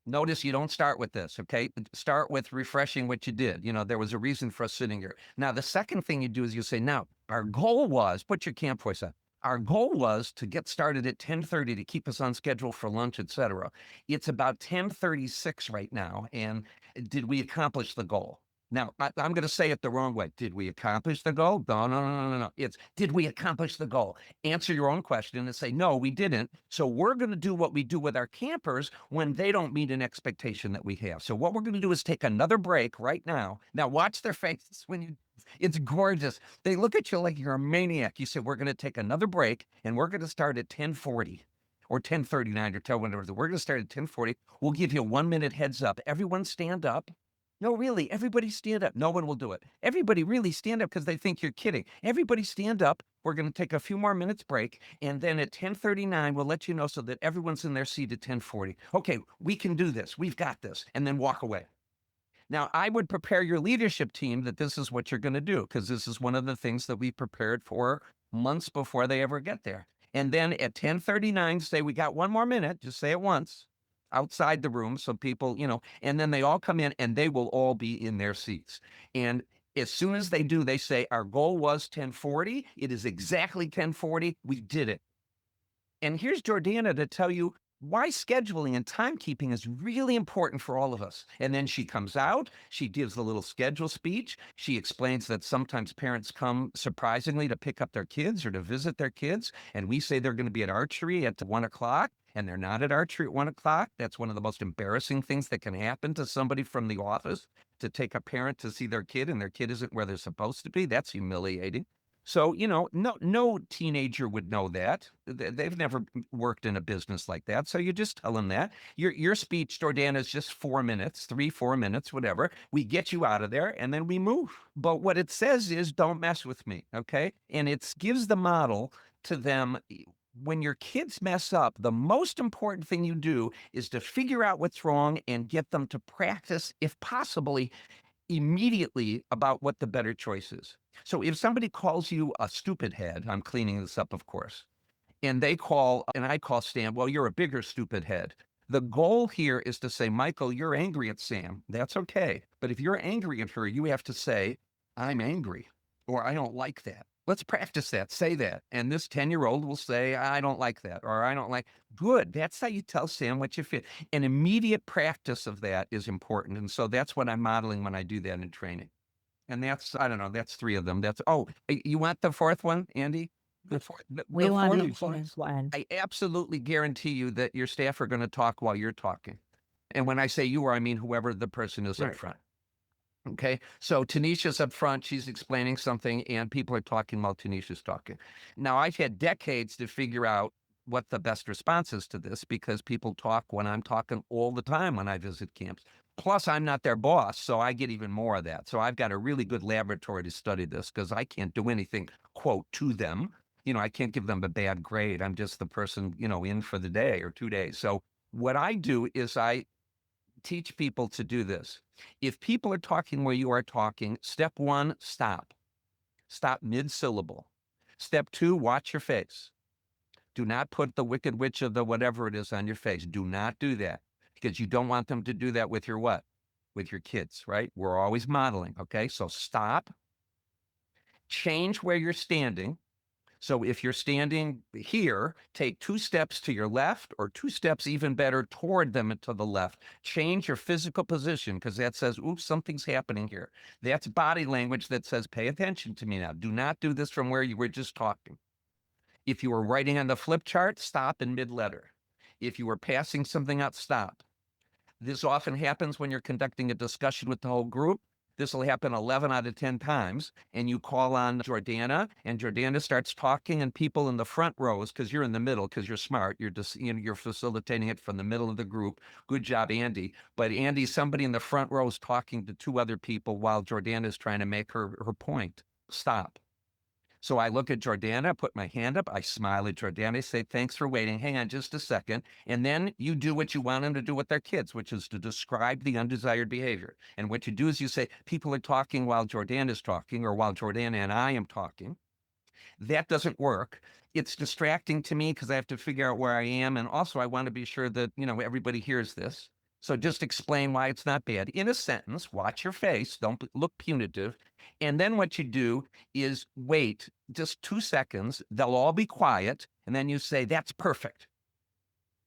notice you don't start with this, okay? Start with refreshing what you did. There was a reason for us sitting here. Now, the second thing you do is you say, now, our goal was, put your camp voice on. Our goal was to get started at 10:30 to keep us on schedule for lunch, etc. It's about 10:36 right now. And did we accomplish the goal? Now, I'm going to say it the wrong way. Did we accomplish the goal? No. It's, did we accomplish the goal? Answer your own question and say, no, we didn't. So we're going to do what we do with our campers when they don't meet an expectation that we have. So what we're going to do is take another break right now. Now, watch their faces it's gorgeous. They look at you like you're a maniac. You say, we're going to take another break and we're going to start at 10:40 or 10:39 or tell whatever. We're going to start at 10:40. We'll give you a 1-minute heads up. Everyone stand up. No, really, everybody stand up. No one will do it. Everybody really stand up because they think you're kidding. Everybody stand up. We're going to take a few more minutes break. And then at 10:39, we'll let you know so that everyone's in their seat at 10:40. Okay, we can do this. We've got this. And then walk away. Now, I would prepare your leadership team that this is what you're going to do because this is one of the things that we prepared for months before they ever get there. And then at 10:39, say we got 1 more minute. Just say it once outside the room so people, and then they all come in and they will all be in their seats. And as soon as they do, they say, our goal was 10:40. It is exactly 10:40. We did it. And here's Jordana to tell you why scheduling and timekeeping is really important for all of us. And then she comes out, she gives a little schedule speech. She explains that sometimes parents come surprisingly to pick up their kids or to visit their kids. And we say they're going to be at archery at 1 o'clock and they're not at archery at 1 o'clock. That's one of the most embarrassing things that can happen to somebody from the office, to take a parent to see their kid and their kid isn't where they're supposed to be. That's humiliating. So, no teenager would know that. They've never worked in a business like that. So you just tell them that. Your speech, Jordana, is just 4 minutes, 4 minutes, whatever. We get you out of there and then we move. But what it says is, don't mess with me. Okay. And it gives the model to them. When your kids mess up, the most important thing you do is to figure out what's wrong and get them to practice, if possibly, immediately about what the better choice is. So if somebody calls you a stupid head, I'm cleaning this up, of course, and I call Stan, well, you're a bigger stupid head. The goal here is to say, Michael, you're angry at Sam. That's okay. But if you're angry at her, you have to say, I'm angry, or I don't like that. Let's practice that. Say that. And this 10-year-old will say, I don't like that, or I don't like. Good. That's how you tell Sam what you feel. An immediate practice of that is important. And so that's what I'm modeling when I do that in training. And that's, I don't know, that's 3 of them. You want the 4th one, Andy? We want fourth the fourth one. I absolutely guarantee you that your staff are going to talk while you're talking. And when I say you, I mean whoever the person is up Right. front. Okay. So Tanisha's up front. She's explaining something and people are talking while Tanisha's talking. Now, I've had decades to figure out what the best response is to this, because people talk when I'm talking all the time when I visit camps. Plus, I'm not their boss, so I get even more of that. So I've got a really good laboratory to study this, because I can't do anything, quote, to them. I can't give them a bad grade. I'm just the person, in for the day or 2 days. So what I do is I teach people to do this. If people are talking where you are talking, step 1, stop. Stop mid-syllable. Step 2, watch your face. Do not put the wicked witch of the whatever it is on your face. Do not do that, because you don't want them to do that with your what? With your kids, right? We're always modeling, okay? So stop. Change where you're standing. So if you're standing here, take 2 steps to your left, or 2 steps, even better, toward them and to the left. Change your physical position, because that says, oops, something's happening here. That's body language that says, pay attention to me now. Do not do this from where you were just talking. If you were writing on the flip chart, stop in mid-letter. If you were passing something out, stop. This often happens when you're conducting a discussion with the whole group. This will happen 11 out of 10 times. And you call on Jordana, and Jordana starts talking, and people in the front rows, because you're in the middle, because you're smart, you're facilitating it from the middle of the group. Good job, Andy. But Andy, somebody in the front row is talking to 2 other people while Jordana is trying to make her point. Stop. So I look at Jordana, put my hand up, I smile at Jordana, say, thanks for waiting. Hang on just a second. And then you do what you want them to do with their kids, which is to describe the undesired behavior. And what you do is you say, people are talking while Jordana is talking, or while Jordana and I am talking. That doesn't work. It's distracting to me, because I have to figure out where I am. And also I want to be sure that, everybody hears this. So just explain why it's not bad in a sentence. Watch your face. Don't look punitive. And then what you do is wait just 2 seconds. They'll all be quiet. And then you say, that's perfect.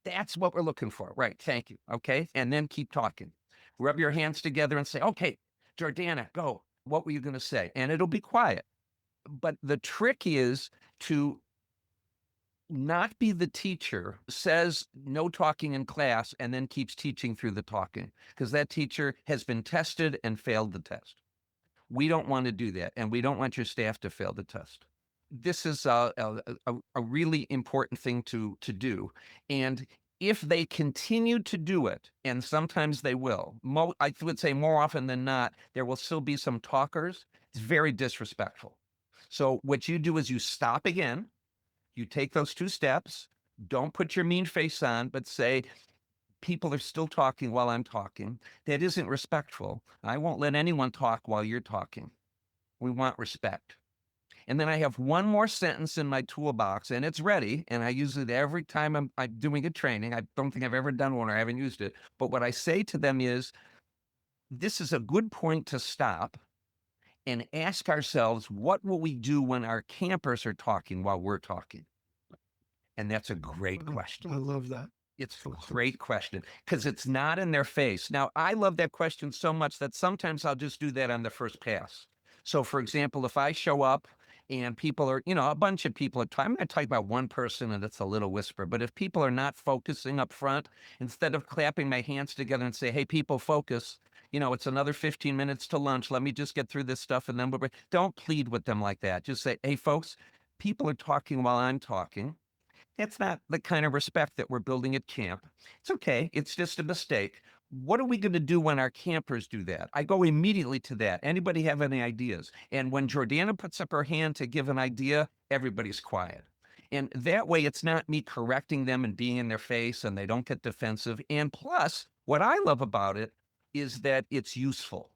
That's what we're looking for. Right. Thank you. Okay. And then keep talking. Rub your hands together and say, okay, Jordana, go. What were you going to say? And it'll be quiet. But the trick is to not be the teacher says no talking in class and then keeps teaching through the talking, because that teacher has been tested and failed the test. We don't want to do that, and we don't want your staff to fail the test. This is a really important thing to do. And if they continue to do it, and sometimes they will, I would say more often than not, there will still be some talkers. It's very disrespectful. So what you do is you stop again. You take those 2 steps. Don't put your mean face on, but say, people are still talking while I'm talking. That isn't respectful. I won't let anyone talk while you're talking. We want respect. And then I have one more sentence in my toolbox, and it's ready, and I use it every time I'm doing a training. I don't think I've ever done one, or I haven't used it. But what I say to them is, this is a good point to stop and ask ourselves, what will we do when our campers are talking while we're talking? And that's a great question. I love that. It's a great question because it's not in their face. Now, I love that question so much that sometimes I'll just do that on the first pass. So, for example, if I show up and people are, a bunch of people are talking, I'm going to talk about one person and it's a little whisper, but if people are not focusing up front, instead of clapping my hands together and say, hey, people, focus, it's another 15 minutes to lunch. Let me just get through this stuff and then don't plead with them like that. Just say, hey, folks, people are talking while I'm talking. That's not the kind of respect that we're building at camp. It's okay. It's just a mistake. What are we going to do when our campers do that? I go immediately to that. Anybody have any ideas? And when Jordana puts up her hand to give an idea, everybody's quiet. And that way, it's not me correcting them and being in their face and they don't get defensive. And plus, what I love about it is that it's useful.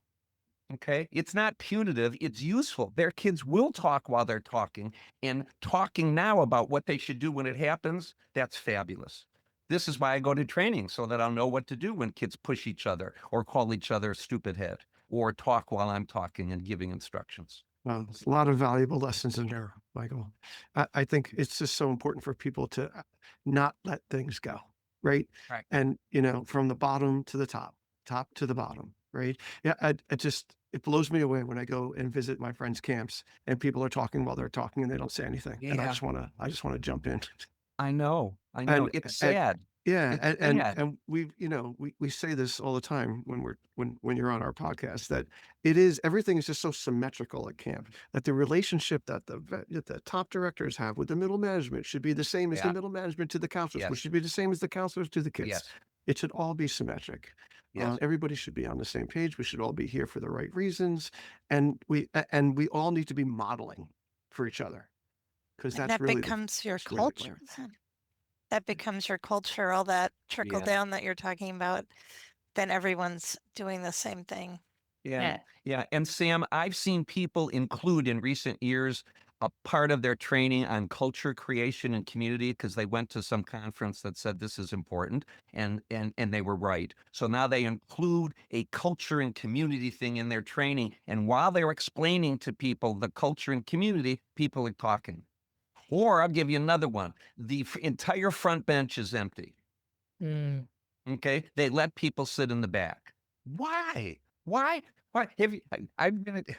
Okay. It's not punitive. It's useful. Their kids will talk while they're talking, and talking now about what they should do when it happens. That's fabulous. This is why I go to training so that I'll know what to do when kids push each other or call each other a stupid head or talk while I'm talking and giving instructions. Well, there's a lot of valuable lessons in there, Michael. I think it's just so important for people to not let things go, right? Right. And, from the bottom to the top to the bottom, right? Yeah, it blows me away when I go and visit my friends' camps and people are talking while they're talking and they don't say anything. And I Yeah. just want to jump in. I know. And- It's sad. Yeah, It's and sad. and we say this all the time when you're on our podcast, that everything is just so symmetrical at camp, that the relationship that the top directors have with the middle management should be the same as the Yeah. middle management to the counselors, Yes. which should be the same as the counselors to the kids. Yes. It should all be symmetric. Yes. Everybody should be on the same page. We should all be here for the right reasons, and we all need to be modeling for each other, because And that's that really becomes your that's really the culture. That becomes your culture, all that trickle Yeah. down that you're talking about. Then everyone's doing the same thing. Yeah. Yeah. And Sam, I've seen people include in recent years a part of their training on culture creation and community because they went to some conference that said this is important, and they were right. So now they include a culture and community thing in their training. And while they're explaining to people the culture and community, people are talking. Or I'll give you another one. The entire front bench is empty. Okay. They let people sit in the back. Why? Why? Have you, I'm going to,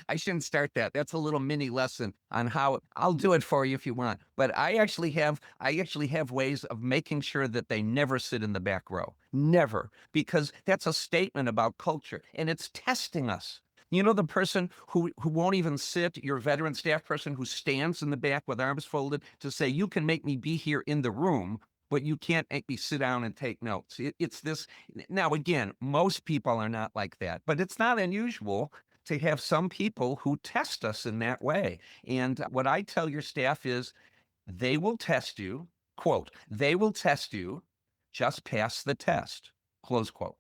I shouldn't start that. That's a little mini lesson on how I'll do it for you if you want. But I actually have ways of making sure that they never sit in the back row. Never. Because that's a statement about culture and it's testing us. The person who won't even sit, your veteran staff person who stands in the back with arms folded to say, you can make me be here in the room, but you can't make me sit down and take notes. It's this. Now, again, most people are not like that, but it's not unusual to have some people who test us in that way. And what I tell your staff is they will test you, quote, they will test you, just pass the test, close quote.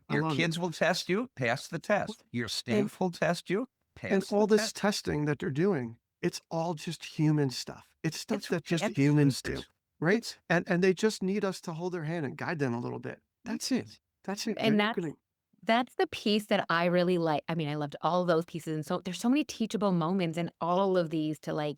Your kids will test you, pass the test. Your staff will test you, pass And all the this test. testing that they're doing, it's all just human stuff. It's stuff It's that just it's- humans do, right? it's- And they just need us to hold their hand and guide them a little bit. That's it. That's it. And They're not gonna- that's the piece that I really like. I mean, I loved all those pieces. And so there's so many teachable moments in all of these to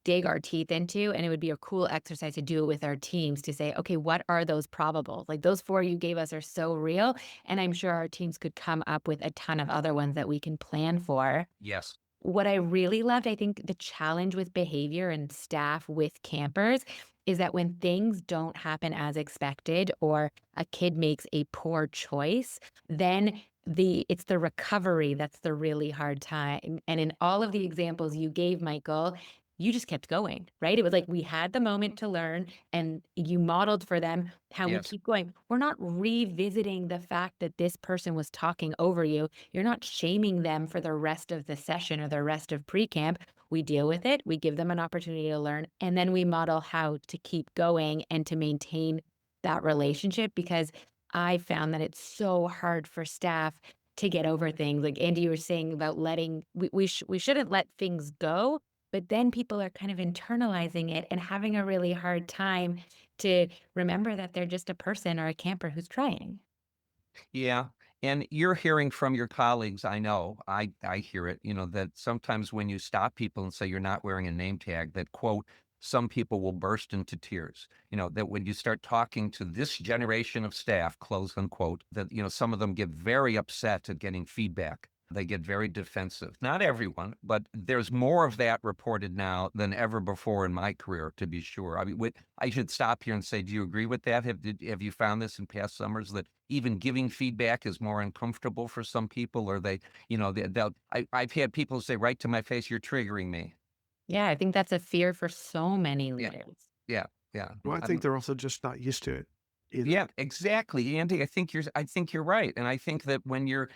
dig our teeth into. And it would be a cool exercise to do it with our teams to say, okay, what are those probables? Like those 4 you gave us are so real. And I'm sure our teams could come up with a ton of other ones that we can plan for. Yes. What I really loved, I think the challenge with behavior and staff with campers is that when things don't happen as expected or a kid makes a poor choice, then it's the recovery that's the really hard time. And in all of the examples you gave, Michael, you just kept going, right? It was like we had the moment to learn and you modeled for them how Yes. we keep going. We're not revisiting the fact that this person was talking over you. You're not shaming them for the rest of the session or the rest of pre-camp. We deal with it, we give them an opportunity to learn, and then we model how to keep going and to maintain that relationship, because I found that it's so hard for staff to get over things. Like Andy, you were saying about we shouldn't let things go, but then people are kind of internalizing it and having a really hard time to remember that they're just a person or a camper who's trying. Yeah. And you're hearing from your colleagues, I know, I hear it, that sometimes when you stop people and say you're not wearing a name tag, that quote, some people will burst into tears. That when you start talking to this generation of staff, close unquote, that, some of them get very upset at getting feedback. They get very defensive. Not everyone, but there's more of that reported now than ever before in my career, to be sure. I mean, I should stop here and say, do you agree with that? Have you found this in past summers, that even giving feedback is more uncomfortable for some people? Or I've had people say right to my face, "You're triggering me." Yeah, I think that's a fear for so many Yeah. leaders. Yeah, yeah. Well, I think they're also just not used to it either. Yeah, exactly, Andy. I think you're right, and I think that when you're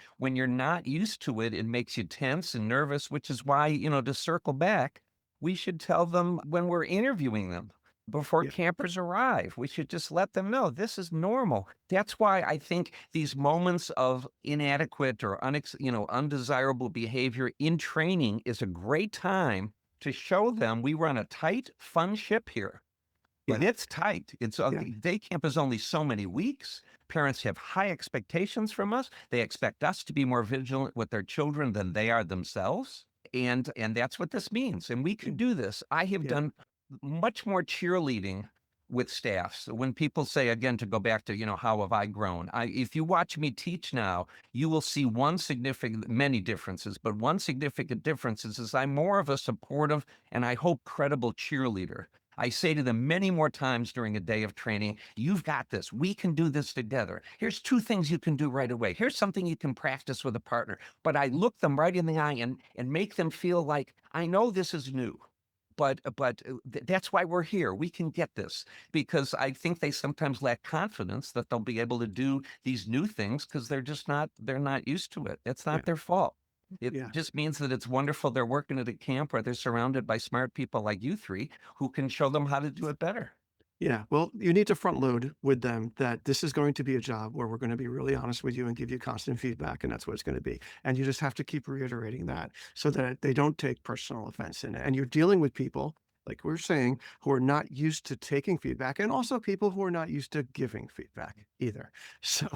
not used to it, it makes you tense and nervous. Which is why, to circle back, we should tell them when we're interviewing them before Yeah. campers arrive. We should just let them know this is normal. That's why I think these moments of inadequate or undesirable behavior in training is a great time to show them we run a tight, fun ship here. But Yeah. it's tight. Yeah. Day camp is only so many weeks. Parents have high expectations from us. They expect us to be more vigilant with their children than they are themselves. And that's what this means. And we can do this. I have Yeah. done much more cheerleading with staff. So when people say, again, to go back to, how have I grown? If you watch me teach now, you will see many differences, but one significant difference is I'm more of a supportive and, I hope, credible cheerleader. I say to them many more times during a day of training, "You've got this. We can do this together. Here's 2 things you can do right away. Here's something you can practice with a partner." But I look them right in the eye and make them feel like, I know this is new, but that's why we're here. We can get this, because I think they sometimes lack confidence that they'll be able to do these new things because they're not used to it. It's not Yeah. their fault. It Yeah. just means that it's wonderful they're working at a camp where they're surrounded by smart people like you three who can show them how to do it better. Yeah. Well, you need to front load with them that this is going to be a job where we're going to be really honest with you and give you constant feedback, and that's what it's going to be. And you just have to keep reiterating that so that they don't take personal offense in it. And you're dealing with people, like we we're saying, who are not used to taking feedback, and also people who are not used to giving feedback either. So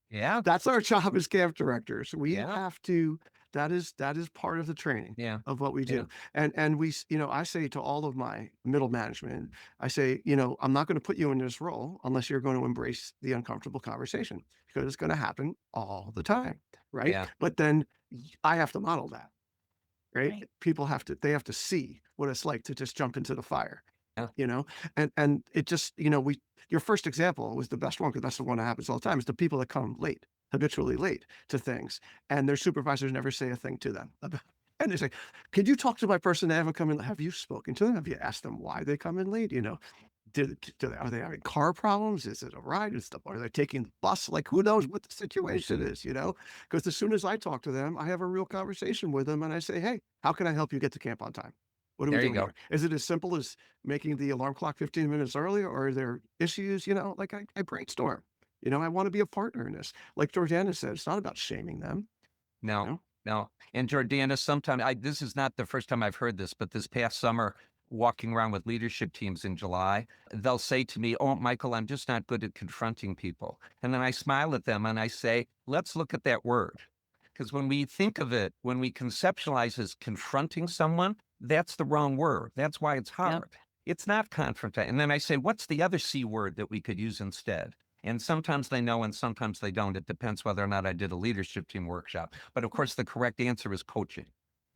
Yeah. that's our job as camp directors. We Yeah. have to. That is part of the training Yeah. of what we do. And we, I say to all of my middle management, I say, I'm not going to put you in this role unless you're going to embrace the uncomfortable conversation, because it's going to happen all the time, right? Yeah. But then I have to model that, right? Right. People they have to see what it's like to just jump into the fire, Yeah. and it just, your first example was the best one, because that's the one that happens all the time, is the people that come late, habitually late to things, and their supervisors never say a thing to them about. And they say, "Could you talk to my person that haven't come in? Have you spoken to them? Have you asked them why they come in late? Are they having car problems? Is it a ride? Are they taking the bus? Like, who knows what the situation is, Because as soon as I talk to them, I have a real conversation with them, and I say, "Hey, how can I help you get to camp on time? What are we There you doing go. here? Is it as simple as making the alarm clock 15 minutes early, or are there issues?" Like I brainstorm. I want to be a partner in this. Like Jordana said, it's not about shaming them. No, no. And Jordana, sometimes this is not the first time I've heard this, but this past summer, walking around with leadership teams in July, they'll say to me, "Oh, Michael, I'm just not good at confronting people." And then I smile at them and I say, "Let's look at that word." Because when we think of it, when we conceptualize as confronting someone, that's the wrong word. That's why it's hard. It's not confrontation. And then I say, "What's the other C word that we could use instead?" And sometimes they know and sometimes they don't. It depends whether or not I did a leadership team workshop. But of course, the correct answer is coaching.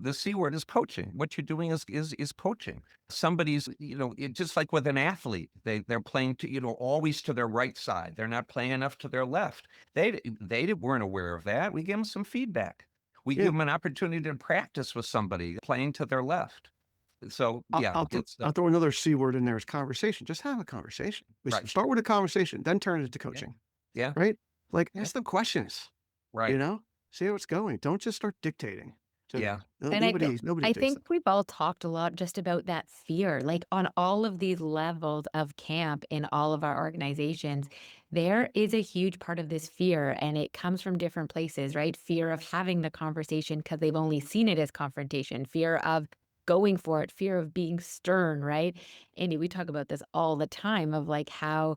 The C word is coaching. What you're doing is coaching. Somebody's, just like with an athlete, they're playing to, always to their right side. They're not playing enough to their left. They weren't aware of that. We give them some feedback. We Yeah. give them an opportunity to practice with somebody playing to their left. So yeah, I'll throw another C word in there, is conversation. Just have a conversation. Right. Start with a conversation, then turn it into coaching. Yeah. Right? Like, ask them questions. Right. See how it's going. Don't just start dictating. Yeah. And Nobody I dictates think we've all talked a lot just about that fear, like on all of these levels of camp in all of our organizations. There is a huge part of this fear, and it comes from different places, right? Fear of having the conversation because they've only seen it as confrontation, fear of going for it, fear of being stern, right? Andy, we talk about this all the time of like how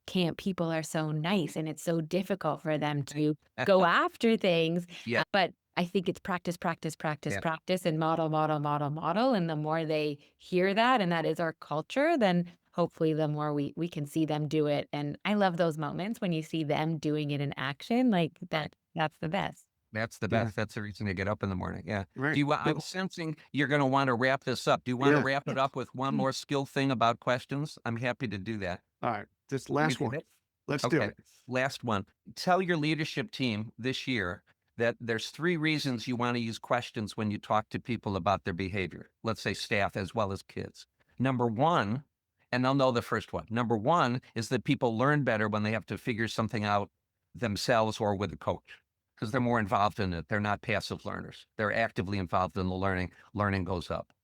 camp people are so nice and it's so difficult for them to go after things. Yeah. But I think it's practice, practice, practice, Yeah. practice, and model, model, model, model. And the more they hear that, and that is our culture, then hopefully the more we can see them do it. And I love those moments when you see them doing it in action, like that's the best. That's the Yeah. best. That's the reason to get up in the morning. Yeah. Right. Do you? I'm Well, sensing you're going to want to wrap this up. Do you want to yeah. wrap it up with one more skill thing about questions? I'm happy to do that. All right. This We last did one. it? Let's do Okay. it. Last one. Tell your leadership team this year that there's 3 reasons you want to use questions when you talk to people about their behavior. Let's say staff as well as kids. Number 1, and they'll know the first one. Number 1 is that people learn better when they have to figure something out themselves or with a coach because they're more involved in it. They're not passive learners. They're actively involved in the learning. Learning goes up.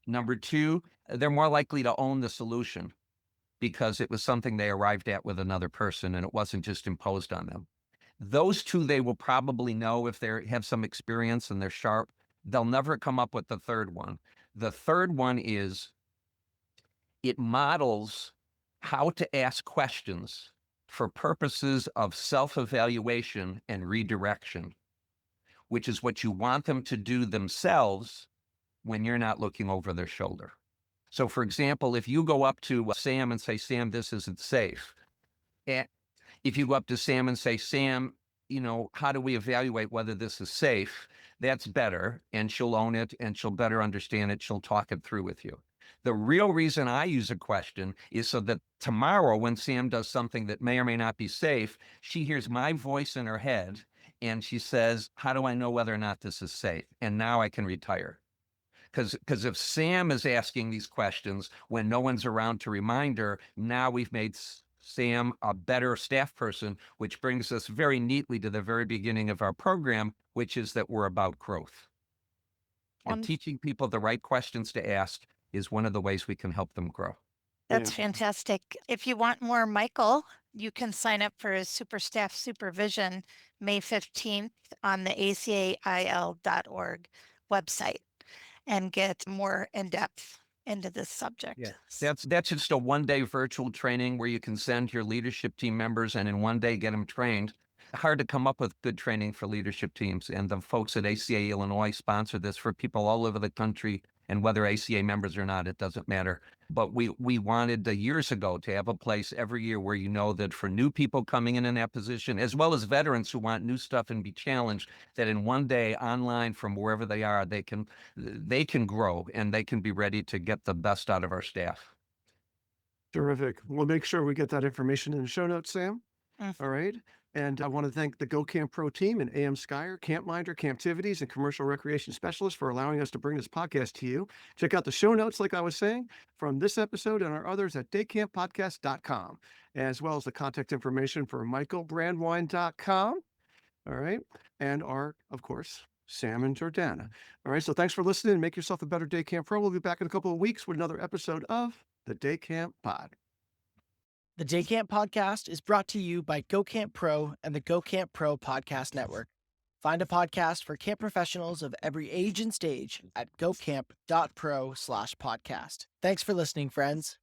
Number 2, they're more likely to own the solution because it was something they arrived at with another person and it wasn't just imposed on them. Those 2 they will probably know if they have some experience and they're sharp. They'll never come up with the third one. The third one is it models how to ask questions for purposes of self-evaluation and redirection, which is what you want them to do themselves when you're not looking over their shoulder. So, for example, if you go up to Sam and say, Sam, this isn't safe. And if you go up to Sam and say, Sam, how do we evaluate whether this is safe? That's better. And she'll own it and she'll better understand it. She'll talk it through with you. The real reason I use a question is so that tomorrow, when Sam does something that may or may not be safe, she hears my voice in her head and she says, how do I know whether or not this is safe? And now I can retire. Because if Sam is asking these questions when no one's around to remind her, now we've made Sam a better staff person, which brings us very neatly to the very beginning of our program, which is that we're about growth. And teaching people the right questions to ask is one of the ways we can help them grow. That's fantastic. If you want more Michael, you can sign up for his Super Staff Supervision May 15th on the acail.org website and get more in depth into this subject. Yeah. That's just a 1-day virtual training where you can send your leadership team members and in 1 day get them trained. Hard to come up with good training for leadership teams. And the folks at ACA Illinois sponsor this for people all over the country. And whether ACA members or not, it doesn't matter. But we wanted years ago to have a place every year where that for new people coming in that position, as well as veterans who want new stuff and be challenged, that in 1 day online from wherever they are, they can grow and they can be ready to get the best out of our staff. Terrific. We'll make sure we get that information in the show notes, Sam. All right. And I want to thank the Go Camp Pro team and AM Skyer, Campminder, Camptivities, and Commercial Recreation Specialists for allowing us to bring this podcast to you. Check out the show notes, like I was saying, from this episode and our others at daycamppodcast.com, as well as the contact information for michaelbrandwein.com. All right. And of course, Sam and Jordana. All right. So thanks for listening and make yourself a better Day Camp Pro. We'll be back in a couple of weeks with another episode of the Day Camp Pod. The Day Camp Podcast is brought to you by Go Camp Pro and the Go Camp Pro Podcast Network. Find a podcast for camp professionals of every age and stage at gocamp.pro/podcast. Thanks for listening, friends.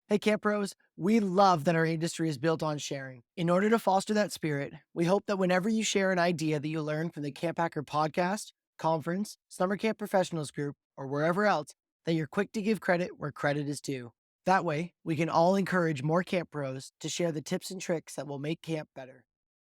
Hey, Camp Pros, we love that our industry is built on sharing. In order to foster that spirit, we hope that whenever you share an idea that you learned from the Camp Hacker podcast, conference, summer camp professionals group, or wherever else, that you're quick to give credit where credit is due. That way, we can all encourage more camp pros to share the tips and tricks that will make camp better.